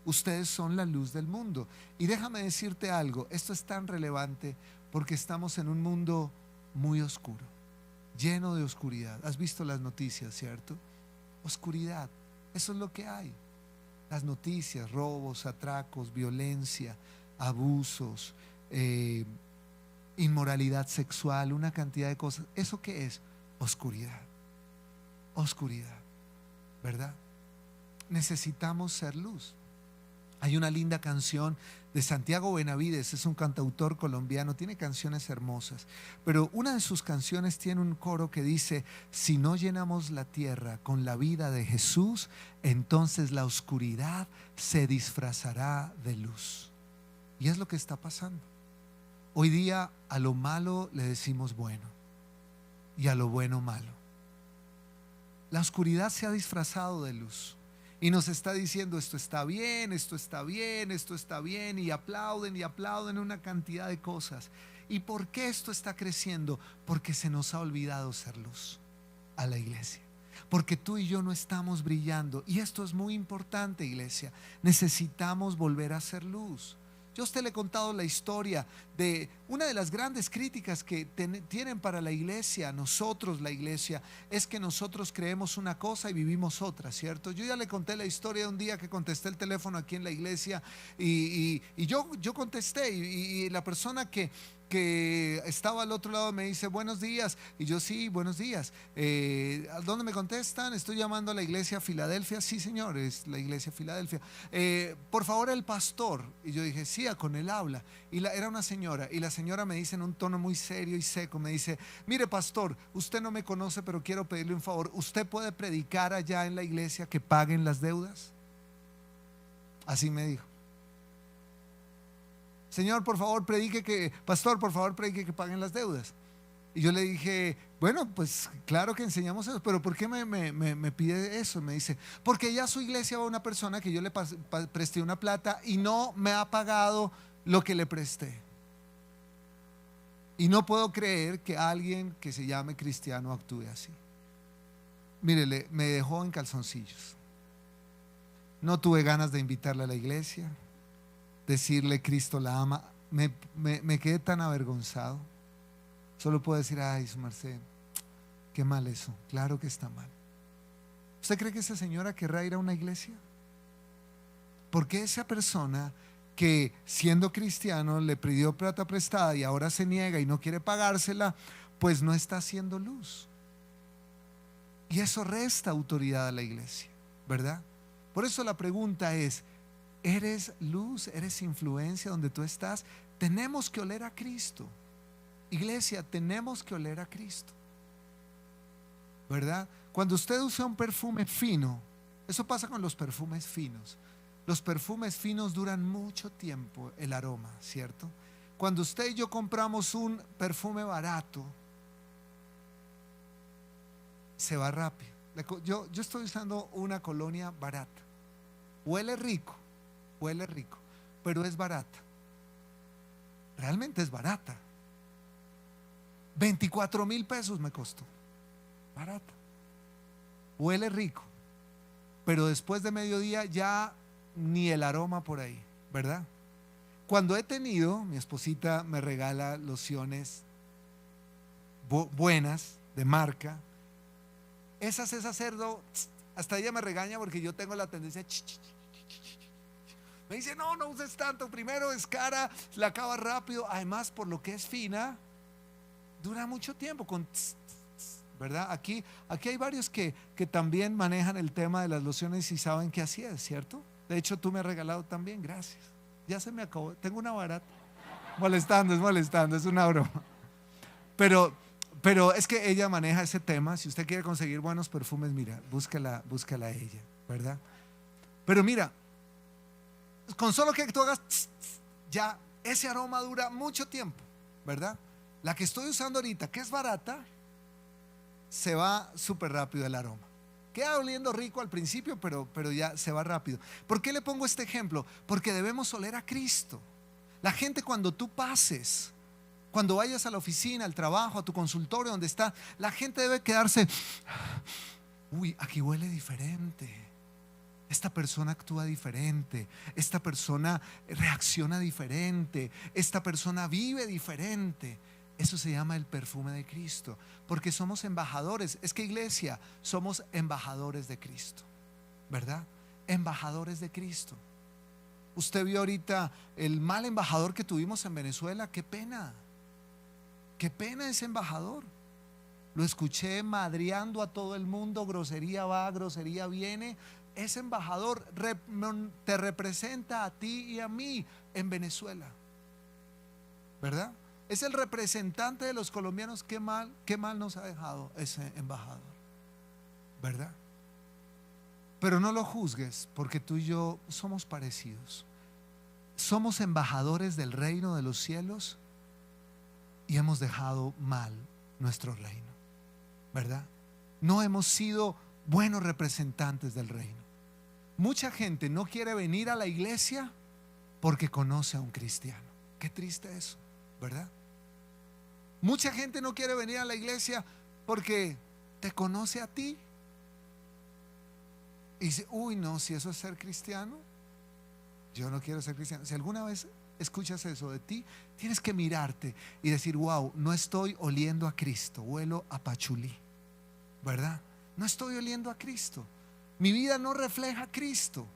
Ustedes son la luz del mundo. Y déjame decirte algo, esto es tan relevante porque estamos en un mundo muy oscuro, lleno de oscuridad. Has visto las noticias, ¿cierto? Oscuridad, eso es lo que hay. Las noticias: robos, atracos, violencia, abusos, inmoralidad sexual, una cantidad de cosas. ¿Eso qué es? Oscuridad. Oscuridad, ¿verdad? Necesitamos ser luz. Hay una linda canción de Santiago Benavides, es un cantautor colombiano, tiene canciones hermosas, pero una de sus canciones tiene un coro que dice: si no llenamos la tierra con la vida de Jesús, entonces la oscuridad se disfrazará de luz. Y es lo que está pasando. Hoy día a lo malo le decimos bueno y a lo bueno malo. La oscuridad se ha disfrazado de luz y nos está diciendo: esto está bien, esto está bien, esto está bien, y aplauden una cantidad de cosas. ¿Y por qué esto está creciendo? Porque se nos ha olvidado ser luz a la iglesia, porque tú y yo no estamos brillando, y esto es muy importante, iglesia. Necesitamos volver a ser luz. Yo a usted le he contado la historia de una de las grandes críticas que tienen para la iglesia, nosotros la iglesia, es que nosotros creemos una cosa y vivimos otra, ¿cierto? Yo ya le conté la historia de un día que contesté el teléfono aquí en la iglesia y yo contesté y la persona que que estaba al otro lado me dice, buenos días. Y yo, sí, buenos días. ¿A dónde me contestan? Estoy llamando a la iglesia Filadelfia. Sí, señor, es la iglesia Filadelfia. Por favor, el pastor. Y yo dije, sí, con él habla. Y era una señora. Y la señora me dice en un tono muy serio y seco, me dice, mire, pastor, usted no me conoce, pero quiero pedirle un favor. ¿Usted puede predicar allá en la iglesia que paguen las deudas? Así me dijo. Señor, por favor, pastor, por favor, predique que paguen las deudas. Y yo le dije, bueno, pues claro que enseñamos eso, pero ¿por qué me pide eso? Me dice, porque ya a su iglesia va una persona que yo le presté una plata y no me ha pagado lo que le presté. Y no puedo creer que alguien que se llame cristiano actúe así. Mírele, me dejó en calzoncillos. No tuve ganas de invitarle a la iglesia, decirle Cristo la ama. Me quedé tan avergonzado. Solo puedo decir, ay, su merced, qué mal eso. Claro que está mal. ¿Usted cree que esa señora querrá ir a una iglesia? Porque esa persona que siendo cristiano le pidió plata prestada y ahora se niega y no quiere pagársela, pues no está haciendo luz. Y eso resta autoridad a la iglesia, ¿verdad? Por eso la pregunta es, ¿eres luz? ¿Eres influencia donde tú estás? Tenemos que oler a Cristo. Iglesia, tenemos que oler a Cristo, ¿verdad? Cuando usted usa un perfume fino, eso pasa con los perfumes finos. Los perfumes finos duran mucho tiempo el aroma, ¿cierto? Cuando usted y yo compramos un perfume barato, se va rápido. Yo estoy usando una colonia barata. Huele rico, pero es barata. Realmente es barata. 24,000 pesos me costó. Barata. Huele rico, pero después de mediodía ya ni el aroma por ahí, ¿verdad? Cuando he tenido, mi esposita me regala lociones buenas, de marca. Esas cerdo, hasta ella me regaña porque yo tengo la tendencia me dice, no uses tanto, primero es cara, la acaba rápido, además por lo que es fina, dura mucho tiempo con ¿verdad? Aquí hay varios que también manejan el tema de las lociones y saben que así es, ¿cierto? De hecho, tú me has regalado también, gracias. Ya se me acabó, tengo una barata. Molestando, es una broma. Pero es que ella maneja ese tema. Si usted quiere conseguir buenos perfumes, mira, búscala a ella, ¿verdad? Pero mira, con solo que tú hagas ya ese aroma dura mucho tiempo, ¿verdad? La que estoy usando ahorita, que es barata, se va súper rápido el aroma. Queda oliendo rico al principio, pero ya se va rápido. ¿Por qué le pongo este ejemplo? Porque debemos oler a Cristo. La gente, cuando tú pases, cuando vayas a la oficina, al trabajo, a tu consultorio, donde está, la gente debe quedarse, uy, aquí huele diferente. Esta persona actúa diferente, esta persona reacciona diferente, esta persona vive diferente. Eso se llama el perfume de Cristo, porque somos embajadores. Es que, iglesia, somos embajadores de Cristo, ¿verdad? Embajadores de Cristo. Usted vio ahorita el mal embajador que tuvimos en Venezuela. Qué pena ese embajador. Lo escuché madreando a todo el mundo, grosería va, grosería viene. Ese embajador te representa a ti y a mí en Venezuela, ¿verdad? Es el representante de los colombianos. Qué mal nos ha dejado ese embajador, ¿verdad? Pero no lo juzgues, porque tú y yo somos parecidos. Somos embajadores del reino de los cielos y hemos dejado mal nuestro reino, ¿verdad? No hemos sido buenos representantes del reino. Mucha gente no quiere venir a la iglesia porque conoce a un cristiano. Qué triste eso, ¿verdad? Mucha gente no quiere venir a la iglesia porque te conoce a ti y dice, uy, no, si eso es ser cristiano, yo no quiero ser cristiano. Si alguna vez escuchas eso de ti, tienes que mirarte y decir, wow, no estoy oliendo a Cristo, huelo a pachulí, ¿verdad? No estoy oliendo a Cristo. Mi vida no refleja a Cristo,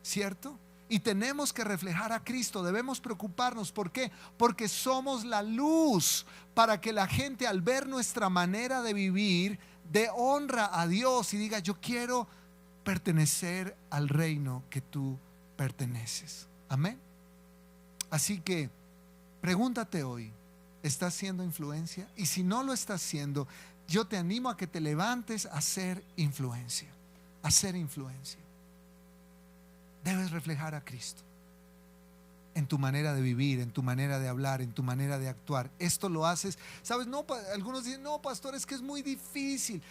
¿cierto? Y tenemos que reflejar a Cristo, debemos preocuparnos. ¿Por qué? Porque somos la luz para que la gente, al ver nuestra manera de vivir, dé honra a Dios y diga: yo quiero pertenecer al reino que tú perteneces. Amén. Así que pregúntate hoy, ¿estás siendo influencia? Y si no lo estás haciendo, yo te animo a que te levantes a ser influencia. A ser influencia. Debes reflejar a Cristo en tu manera de vivir, en tu manera de hablar, en tu manera de actuar. Esto lo haces, ¿sabes? No, algunos dicen: no, pastor, es que es muy difícil.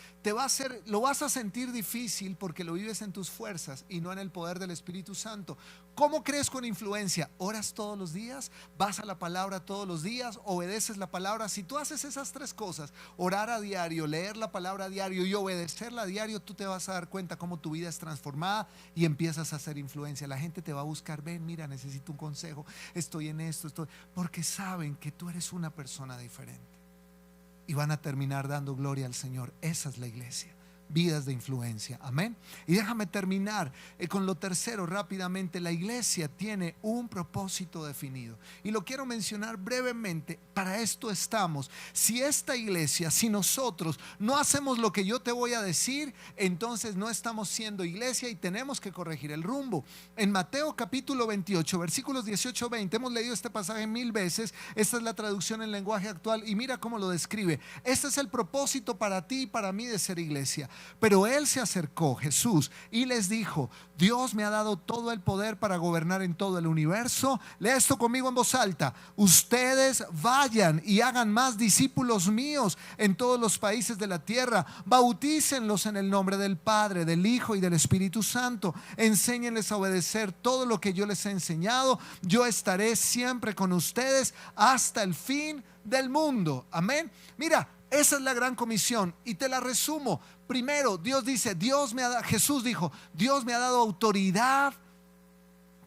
Lo vas a sentir difícil porque lo vives en tus fuerzas y no en el poder del Espíritu Santo. ¿Cómo crees con influencia? ¿Oras todos los días? ¿Vas a la palabra todos los días? ¿Obedeces la palabra? Si tú haces esas tres cosas, orar a diario, leer la palabra a diario y obedecerla a diario, tú te vas a dar cuenta cómo tu vida es transformada y empiezas a hacer influencia. La gente te va a buscar: ven, mira, necesito un consejo, estoy en esto, porque saben que tú eres una persona diferente y van a terminar dando gloria al Señor. Esa es la iglesia. Vidas de influencia, amén. Y déjame terminar con lo tercero rápidamente. La iglesia tiene un propósito definido y lo quiero mencionar brevemente. Para esto estamos. Si esta iglesia, si nosotros no hacemos lo que yo te voy a decir, entonces no estamos siendo iglesia y tenemos que corregir el rumbo. En Mateo capítulo 28 versículos 18-20, hemos leído este pasaje 1000 veces. Esta es la traducción en lenguaje actual y mira cómo lo describe. Este es el propósito para ti y para mí de ser iglesia. Pero él se acercó, Jesús, y les dijo: Dios me ha dado todo el poder para gobernar en todo el universo. Lea esto conmigo en voz alta: ustedes vayan y hagan más discípulos míos en todos los países de la tierra. Bautícenlos en el nombre del Padre, del Hijo y del Espíritu Santo. Enséñenles a obedecer todo lo que yo les he enseñado. Yo estaré siempre con ustedes hasta el fin del mundo. Amén. Mira, esa es la gran comisión y te la resumo. Primero, Dios dice, Jesús dijo: Dios me ha dado autoridad,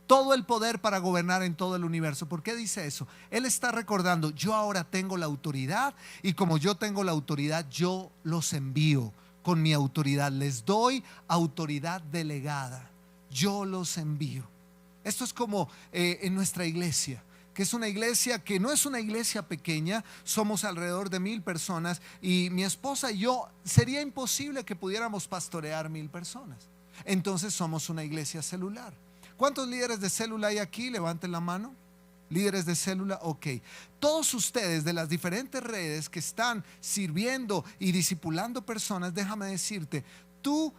todo el poder para gobernar en todo el universo. ¿Por qué dice eso? Él está recordando: yo ahora tengo la autoridad y como yo tengo la autoridad, yo los envío con mi autoridad. Les doy autoridad delegada. Yo los envío. Esto es como en nuestra iglesia, que es una iglesia que no es una iglesia pequeña. Somos alrededor de 1000 personas y mi esposa y yo, sería imposible que pudiéramos pastorear 1000 personas. Entonces somos una iglesia celular. ¿Cuántos líderes de célula hay aquí? Levanten la mano. Líderes de célula, ok. Todos ustedes de las diferentes redes que están sirviendo y discipulando personas, déjame decirte, tú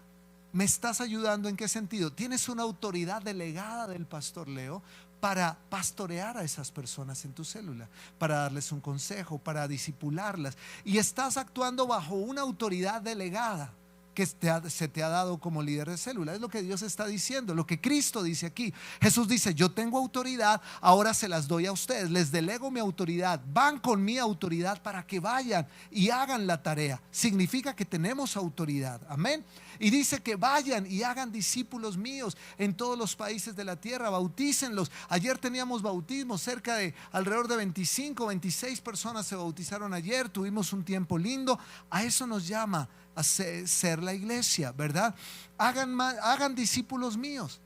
me estás ayudando. ¿En qué sentido? Tienes una autoridad delegada del pastor Leo para pastorear a esas personas en tu célula, para darles un consejo, para discipularlas, y estás actuando bajo una autoridad delegada que se te ha dado como líder de célula. Es lo que Dios está diciendo, lo que Cristo dice aquí. Jesús dice: yo tengo autoridad, ahora se las doy a ustedes, les delego mi autoridad, van con mi autoridad para que vayan y hagan la tarea. Significa que tenemos autoridad, amén. Y dice que vayan y hagan discípulos míos en todos los países de la tierra, bautícenlos. Ayer teníamos bautismos, cerca de alrededor de 25, 26 personas se bautizaron ayer, tuvimos un tiempo lindo. A eso nos llama a ser la iglesia, ¿verdad? Hagan discípulos míos.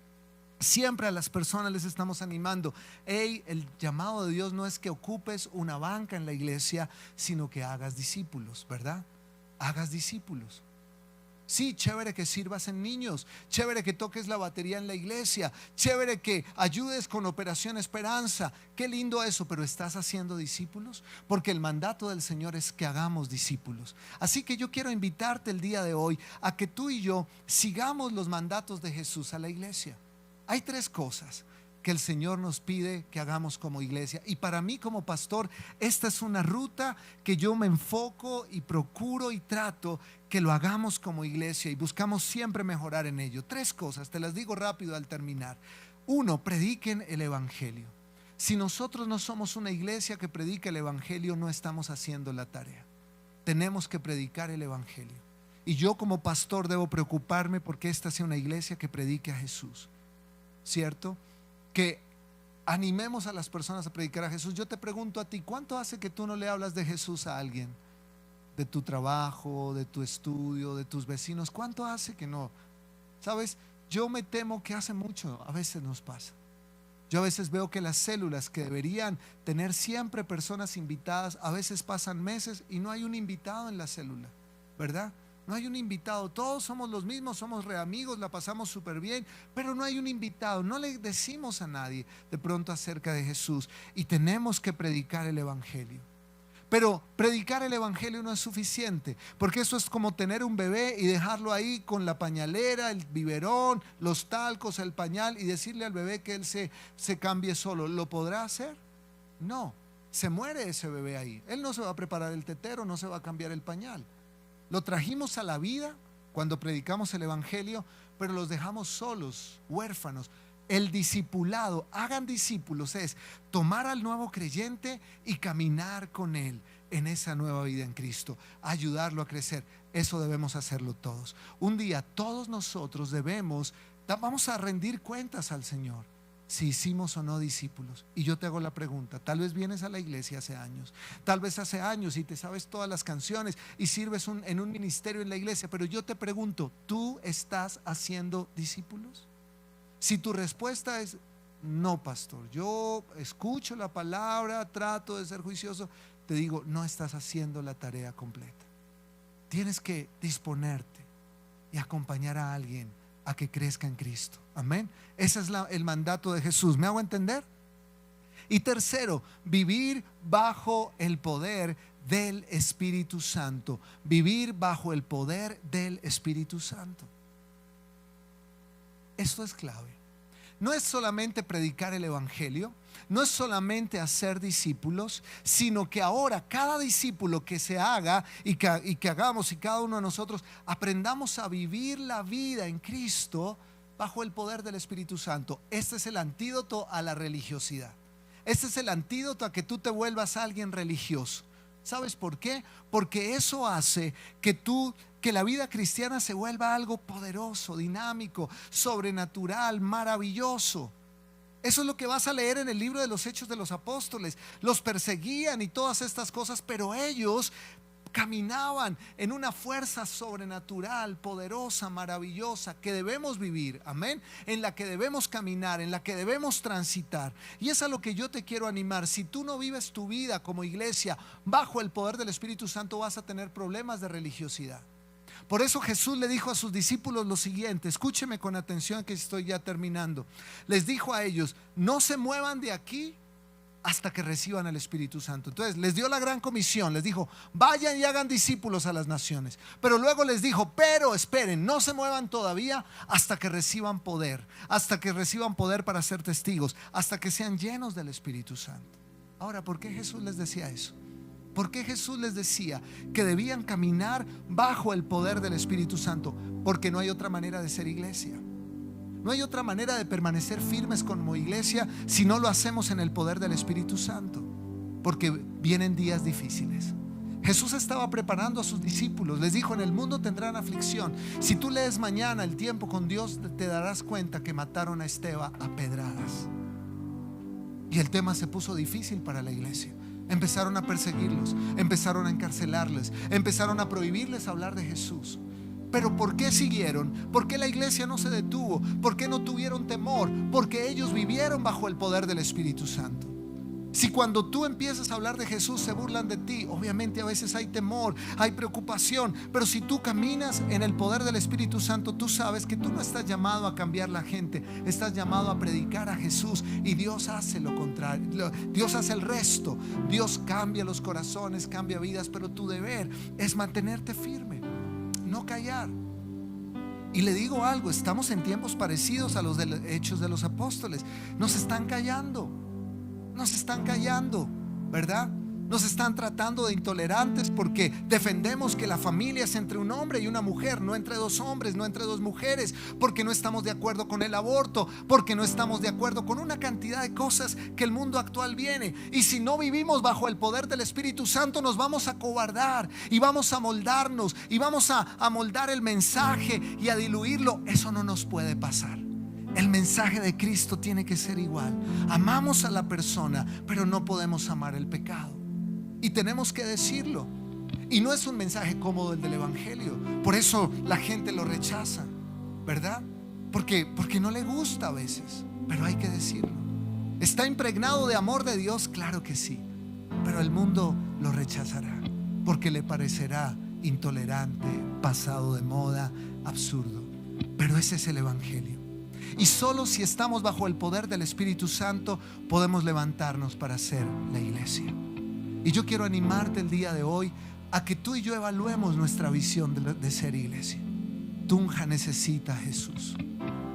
Siempre a las personas les estamos animando: hey, el llamado de Dios no es que ocupes una banca en la iglesia, sino que hagas discípulos, ¿verdad? Hagas discípulos. Sí, chévere que sirvas en niños, chévere que toques la batería en la iglesia, chévere que ayudes con Operación Esperanza, qué lindo eso, pero ¿estás haciendo discípulos? Porque el mandato del Señor es que hagamos discípulos. Así que yo quiero invitarte el día de hoy a que tú y yo sigamos los mandatos de Jesús a la iglesia. Hay 3 cosas que el Señor nos pide que hagamos como iglesia, y para mí como pastor esta es una ruta que yo me enfoco y procuro y trato que lo hagamos como iglesia y buscamos siempre mejorar en ello. 3 cosas, te las digo rápido al terminar. 1, prediquen el evangelio. Si nosotros no somos una iglesia que predica el evangelio, no estamos haciendo la tarea. Tenemos que predicar el evangelio, y yo como pastor debo preocuparme porque esta sea una iglesia que predique a Jesús, ¿cierto? Que animemos a las personas a predicar a Jesús. Yo te pregunto a ti: ¿cuánto hace que tú no le hablas de Jesús a alguien? De tu trabajo, de tu estudio, de tus vecinos. ¿Cuánto hace que no? ¿Sabes? Yo me temo que hace mucho, a veces nos pasa. Yo a veces veo que las células que deberían tener siempre personas invitadas, a veces pasan meses y no hay un invitado en la célula, ¿verdad? No hay un invitado, todos somos los mismos, somos re amigos, la pasamos súper bien, pero no hay un invitado, no le decimos a nadie de pronto acerca de Jesús y tenemos que predicar el evangelio. Pero predicar el evangelio no es suficiente, porque eso es como tener un bebé y dejarlo ahí con la pañalera, el biberón, los talcos, el pañal y decirle al bebé que él se cambie solo. ¿Lo podrá hacer? No, se muere ese bebé ahí. Él no se va a preparar el tetero, no se va a cambiar el pañal. Lo trajimos a la vida cuando predicamos el evangelio, pero los dejamos solos, huérfanos. El discipulado, hagan discípulos, es tomar al nuevo creyente y caminar con él en esa nueva vida en Cristo, ayudarlo a crecer. Eso debemos hacerlo todos. Un día todos nosotros vamos a rendir cuentas al Señor si hicimos o no discípulos. Y yo te hago la pregunta, tal vez vienes a la iglesia hace años, tal vez hace años y te sabes todas las canciones y sirves en un ministerio en la iglesia, pero yo te pregunto, ¿tú estás haciendo discípulos? Si tu respuesta es no, pastor, yo escucho la palabra, trato de ser juicioso, te digo, no estás haciendo la tarea completa. Tienes que disponerte y acompañar a alguien a que crezca en Cristo. Amén. Ese es el mandato de Jesús. ¿Me hago entender? Y tercero, vivir bajo el poder del Espíritu Santo. Vivir bajo el poder del Espíritu Santo. Esto es clave. No es solamente predicar el evangelio, no es solamente hacer discípulos, sino que ahora cada discípulo que se haga y que hagamos y cada uno de nosotros aprendamos a vivir la vida en Cristo bajo el poder del Espíritu Santo. Este es el antídoto a la religiosidad. Este es el antídoto a que tú te vuelvas alguien religioso. ¿Sabes por qué? Porque eso hace que la vida cristiana se vuelva algo poderoso, dinámico, sobrenatural, maravilloso. Eso es lo que vas a leer en el libro de los Hechos de los Apóstoles. Los perseguían y todas estas cosas, pero ellos caminaban en una fuerza sobrenatural, poderosa, maravillosa, que debemos vivir, amén, en la que debemos caminar, en la que debemos transitar. Y es a lo que yo te quiero animar. Si tú no vives tu vida como iglesia bajo el poder del Espíritu Santo, vas a tener problemas de religiosidad. Por eso Jesús le dijo a sus discípulos lo siguiente, escúcheme con atención que estoy ya terminando. Les dijo a ellos, no se muevan de aquí hasta que reciban el Espíritu Santo. Entonces les dio la gran comisión, les dijo, vayan y hagan discípulos a las naciones. Pero luego les dijo, pero esperen, no se muevan todavía hasta que reciban poder para ser testigos, hasta que sean llenos del Espíritu Santo. Ahora, ¿por qué Jesús les decía eso? ¿Por qué Jesús les decía que debían caminar bajo el poder del Espíritu Santo? Porque no hay otra manera de ser iglesia. No hay otra manera de permanecer firmes como iglesia si no lo hacemos en el poder del Espíritu Santo. Porque vienen días difíciles. Jesús estaba preparando a sus discípulos. Les dijo, en el mundo tendrán aflicción. Si tú lees mañana El tiempo con Dios, te darás cuenta que mataron a Esteban a pedradas. Y el tema se puso difícil para la iglesia. Empezaron a perseguirlos, empezaron a encarcelarles, empezaron a prohibirles hablar de Jesús. Pero ¿por qué siguieron? ¿Por qué la iglesia no se detuvo? ¿Por qué no tuvieron temor? Porque ellos vivieron bajo el poder del Espíritu Santo. Si cuando tú empiezas a hablar de Jesús se burlan de ti, obviamente a veces hay temor, hay preocupación, pero si tú caminas en el poder del Espíritu Santo, tú sabes que tú no estás llamado a cambiar la gente, estás llamado a predicar a Jesús, y Dios hace lo contrario, Dios hace el resto. Dios cambia los corazones, cambia vidas, pero tu deber es mantenerte firme, no callar. Y le digo algo, estamos en tiempos parecidos a los de los Hechos de los Apóstoles. Nos están callando, ¿verdad? Nos están tratando de intolerantes porque defendemos que la familia es entre un hombre y una mujer, no entre dos hombres, no entre dos mujeres, porque no estamos de acuerdo con el aborto, porque no estamos de acuerdo con una cantidad de cosas que el mundo actual viene. Y si no vivimos bajo el poder del Espíritu Santo, nos vamos a cobardar y vamos a moldarnos y vamos a moldar el mensaje y a diluirlo. Eso no nos puede pasar. El mensaje de Cristo tiene que ser igual. Amamos a la persona, pero no podemos amar el pecado. Y tenemos que decirlo. Y no es un mensaje cómodo el del evangelio. Por eso la gente lo rechaza, ¿verdad? Porque no le gusta a veces, pero hay que decirlo. ¿Está impregnado de amor de Dios? Claro que sí. Pero el mundo lo rechazará porque le parecerá intolerante, pasado de moda, absurdo. Pero ese es el Evangelio. Y solo si estamos bajo el poder del Espíritu Santo podemos levantarnos para ser la iglesia. Y yo quiero animarte el día de hoy a que tú y yo evaluemos nuestra visión de ser iglesia. Tunja necesita a Jesús.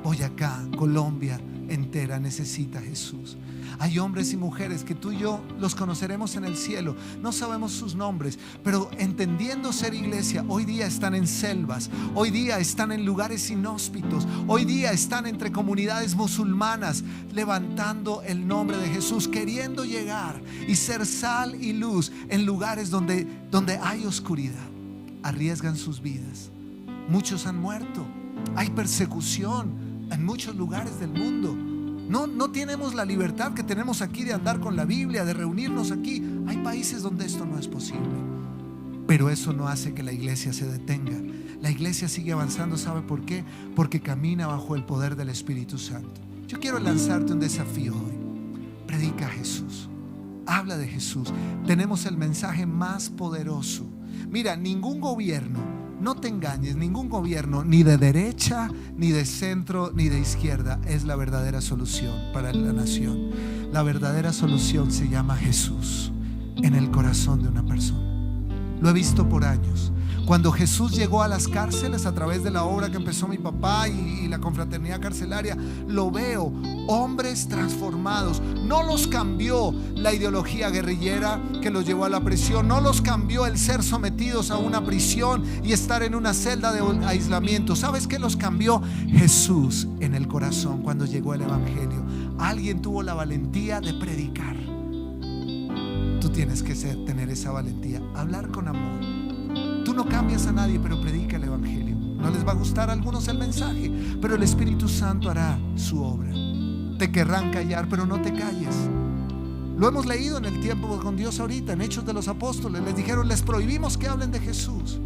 Boyacá, Colombia entera necesita a Jesús. Hay hombres y mujeres que tú y yo los conoceremos en el cielo. No sabemos sus nombres, pero entendiendo ser iglesia, hoy día están en selvas, hoy día están en lugares inhóspitos, hoy día están entre comunidades musulmanas, levantando el nombre de Jesús, queriendo llegar y ser sal y luz en lugares donde hay oscuridad. Arriesgan sus vidas. Muchos han muerto. Hay persecución en muchos lugares del mundo. No tenemos la libertad que tenemos aquí de andar con la Biblia, de reunirnos aquí. Hay países donde esto no es posible. Pero eso no hace que la iglesia se detenga. La iglesia sigue avanzando. ¿Sabe por qué? Porque camina bajo el poder del Espíritu Santo. Yo quiero lanzarte un desafío hoy. Predica a Jesús. Habla de Jesús. Tenemos el mensaje más poderoso. Mira, ningún gobierno, no te engañes, ningún gobierno, ni de derecha, ni de centro, ni de izquierda, es la verdadera solución para la nación. La verdadera solución se llama Jesús en el corazón de una persona. Lo he visto por años. Cuando Jesús llegó a las cárceles a través de la obra que empezó mi papá y la confraternidad carcelaria, lo veo, hombres transformados. No los cambió la ideología guerrillera que los llevó a la prisión, no los cambió el ser sometidos a una prisión y estar en una celda de aislamiento. ¿Sabes qué los cambió? Jesús en el corazón. Cuando llegó el Evangelio, alguien tuvo la valentía de predicar. Tú tienes que tener esa valentía, hablar con amor. Tú no cambias a nadie, pero predica el Evangelio. No les va a gustar a algunos el mensaje, pero el Espíritu Santo hará su obra. Te querrán callar, pero no te calles. Lo hemos leído en el tiempo con Dios ahorita, en Hechos de los Apóstoles. Les dijeron, les prohibimos que hablen de Jesús.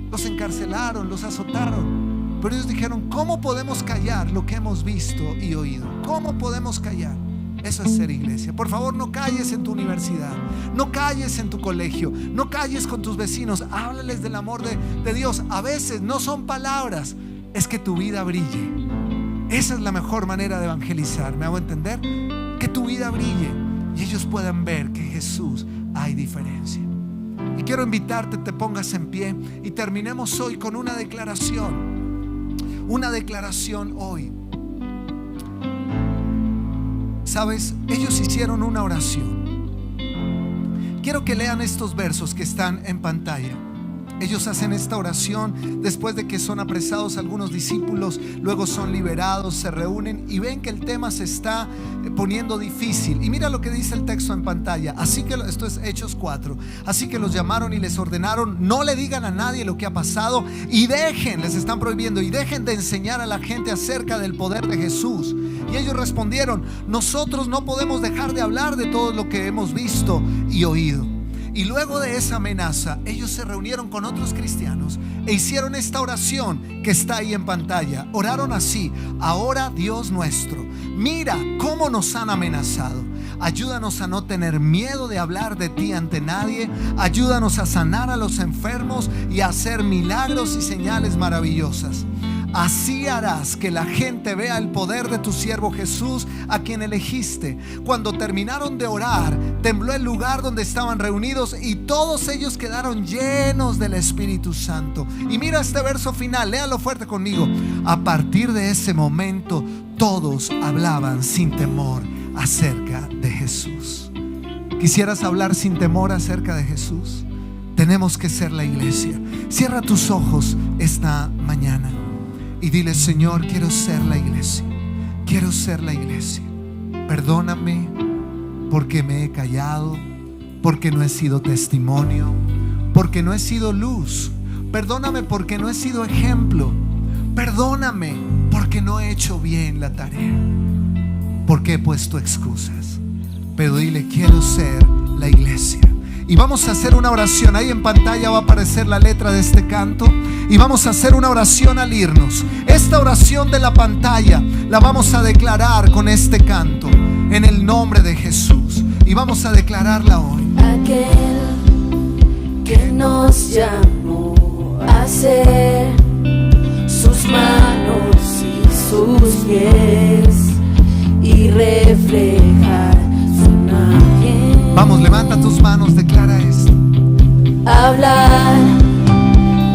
Los encarcelaron, los azotaron. Pero ellos dijeron, ¿cómo podemos callar lo que hemos visto y oído? ¿Cómo podemos callar? Eso es ser iglesia. Por favor, no calles en tu universidad, no calles en tu colegio, no calles con tus vecinos. Háblales del amor de Dios. A veces no son palabras, es que tu vida brille. Esa es la mejor manera de evangelizar. ¿Me hago entender? Que tu vida brille y ellos puedan ver que en Jesús hay diferencia. Y quiero invitarte, te pongas en pie y terminemos hoy con una declaración. Una declaración hoy. Sabes, ellos hicieron una oración. Quiero que lean estos versos que están en pantalla. Ellos hacen esta oración después de que son apresados algunos discípulos, luego son liberados, se reúnen y ven que el tema se está poniendo difícil. Y mira lo que dice el texto en pantalla. Así que esto es Hechos 4. Así que los llamaron y les ordenaron, no le digan a nadie lo que ha pasado y les están prohibiendo, y dejen de enseñar a la gente acerca del poder de Jesús. Y ellos respondieron, nosotros no podemos dejar de hablar de todo lo que hemos visto y oído. Y luego de esa amenaza, ellos se reunieron con otros cristianos e hicieron esta oración que está ahí en pantalla. Oraron así: ahora, Dios nuestro, mira cómo nos han amenazado. Ayúdanos a no tener miedo de hablar de ti ante nadie. Ayúdanos a sanar a los enfermos y a hacer milagros y señales maravillosas. Así harás que la gente vea el poder de tu siervo Jesús, a quien elegiste. Cuando terminaron de orar, tembló el lugar donde estaban reunidos y todos ellos quedaron llenos del Espíritu Santo. Y mira este verso final, léalo fuerte conmigo. A partir de ese momento, todos hablaban sin temor acerca de Jesús. ¿Quisieras hablar sin temor acerca de Jesús? Tenemos que ser la iglesia. Cierra tus ojos esta mañana y dile: Señor, quiero ser la iglesia. Quiero ser la iglesia. Perdóname porque me he callado, porque no he sido testimonio, porque no he sido luz. Perdóname porque no he sido ejemplo. Perdóname porque no he hecho bien la tarea, porque he puesto excusas. Pero dile: quiero ser la iglesia. Y vamos a hacer una oración. Ahí en pantalla va a aparecer la letra de este canto. Y vamos a hacer una oración al irnos. Esta oración de la pantalla la vamos a declarar con este canto. En el nombre y vamos a declararla hoy. Aquel que nos llamó a ser sus manos y sus pies y reflejar su imagen. Vamos, levanta tus manos, declara esto. Hablar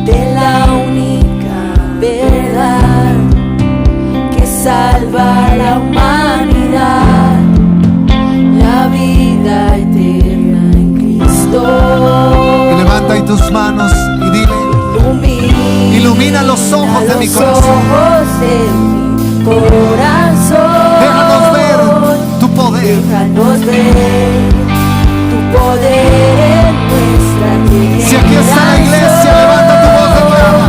de la única verdad que salva a la humanidad, la vida eterna en Cristo. Y levanta ahí tus manos y dile: ilumina los ojos de mi corazón. Déjanos ver tu poder. Déjanos ver tu poder en nuestra generación. Si aquí está la iglesia, levanta tu voz, declara.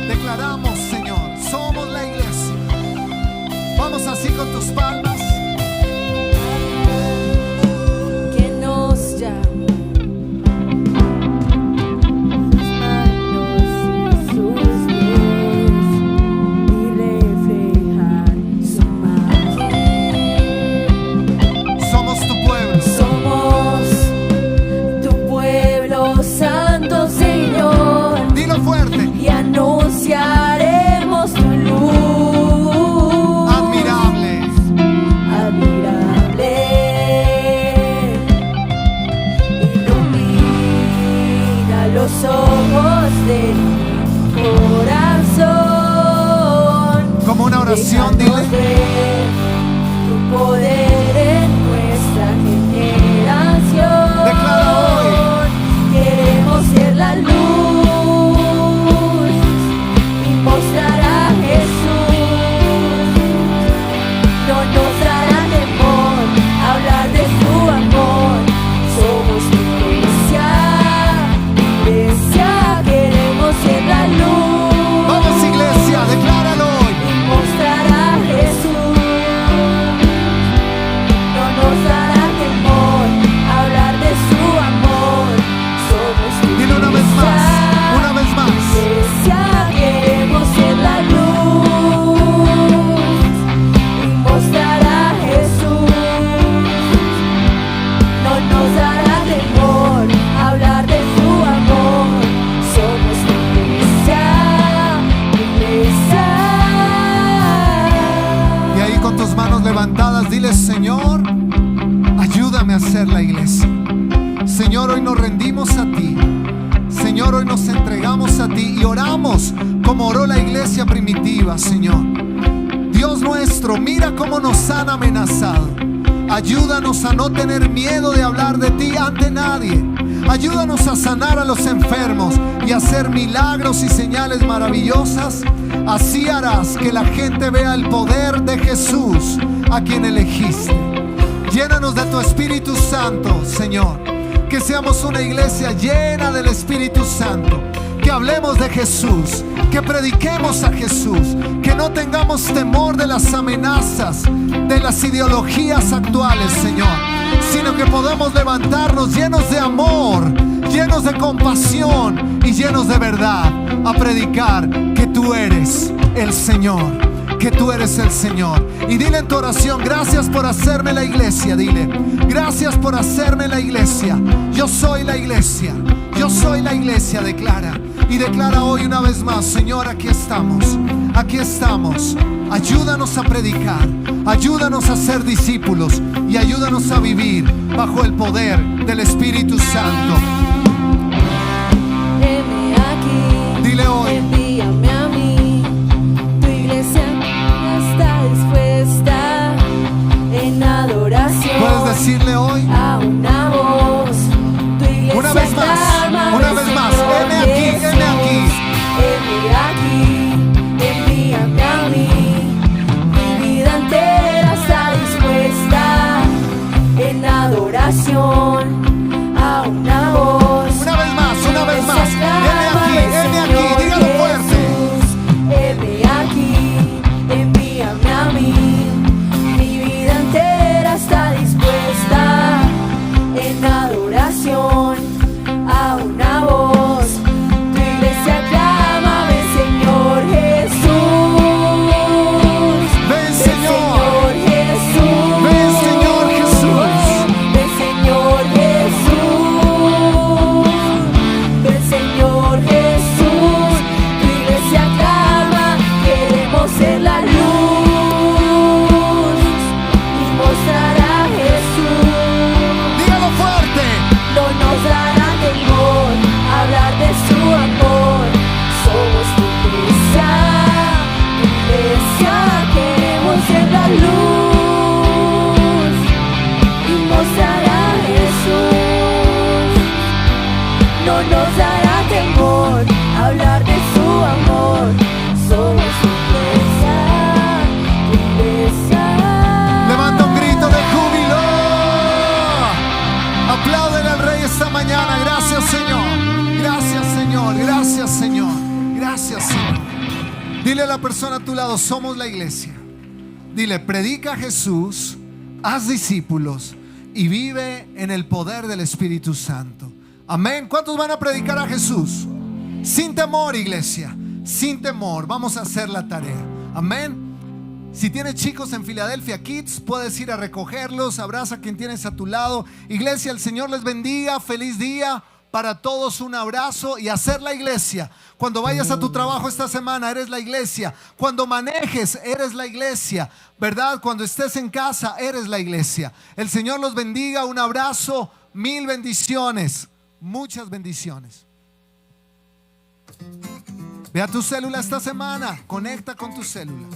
Declaramos, Señor, somos la iglesia. Vamos así con tus palmas. Que nos llama sus manos y sus pies y reflejar su imagen. Somos tu pueblo. Somos tu pueblo santo, Señor, Dilo fuerte. y anunciaremos tu luz Admirable. admirable. Ilumina los ojos de mi corazón. Como una oración, Déjanos dile. ver tu poder en nuestra generación. Declara hoy. Queremos ser la luz y mostrar a Jesús. No nos dará temor hablar de su amor. Somos tu iglesia, iglesia. Queremos ser la luz. Vamos, iglesia, decláralo hoy. Y mostrar a Jesús. No nos dará temor hablar de su amor. Somos tu Dile una vez más, una vez más. iglesia, queremos ser la luz y mostrar a Jesús. No nos dará temor hablar de su amor. Somos tu iglesia, iglesia. Y ahí con tus manos levantadas, dile: Señor, ayúdame a ser la iglesia. Señor, hoy nos rendimos a ti. Señor, hoy nos entregamos a ti y oramos como oró la iglesia primitiva, Señor. Dios nuestro, mira cómo nos han amenazado. Ayúdanos a no tener miedo de hablar de ti ante nadie. Ayúdanos a sanar a los enfermos y a hacer milagros y señales maravillosas. Así harás que la gente vea el poder de Jesús, a quien elegiste. Llénanos de tu Espíritu Santo, Señor. Que seamos una iglesia llena del Espíritu Santo. Que hablemos de Jesús, que prediquemos a Jesús, que no tengamos temor de las amenazas, de las ideologías actuales, Señor, sino que podamos levantarnos llenos de amor, llenos de compasión y llenos de verdad, a predicar que tú eres el Señor, que tú eres el Señor. Y dile en tu oración: gracias por hacerme la iglesia. Dile: gracias por hacerme la iglesia. Yo soy la iglesia. Yo soy la iglesia, declara. Y declara hoy una vez más: Señor, aquí estamos. Aquí estamos. Ayúdanos a predicar. Ayúdanos a ser discípulos. Y ayúdanos a vivir bajo el poder del Espíritu Santo. Heme aquí. Dile hoy: envíame a mí. Tu iglesia está dispuesta en adoración. puedes decirle hoy A una voz. Tu iglesia una vez más, clama una al vez más. Señor Heme aquí, heme aquí. Jesús. Heme aquí. Envíame a mí. Mi vida entera está dispuesta en adoración. A una voz. Una vez más, una vez más. Heme aquí, dígalo fuerte. la persona a tu lado, somos la iglesia. Dile, predica a Jesús, haz discípulos y vive en el poder del Espíritu Santo. Amén. ¿Cuántos van a predicar a Jesús? Sin temor, iglesia, sin temor. Vamos a hacer la tarea. Amén. Si tienes chicos en Filadelfia Kids, puedes ir a recogerlos. Abraza a quien tienes a tu lado. Iglesia, el Señor les bendiga. Feliz día. Para todos un abrazo y hacer la iglesia. Cuando vayas a tu trabajo esta semana, eres la iglesia. Cuando manejes, eres la iglesia, ¿verdad? Cuando estés en casa, eres la iglesia. El Señor los bendiga. Un abrazo. 1000 bendiciones. Muchas bendiciones. Ve a tu célula esta semana. Conecta con tu célula.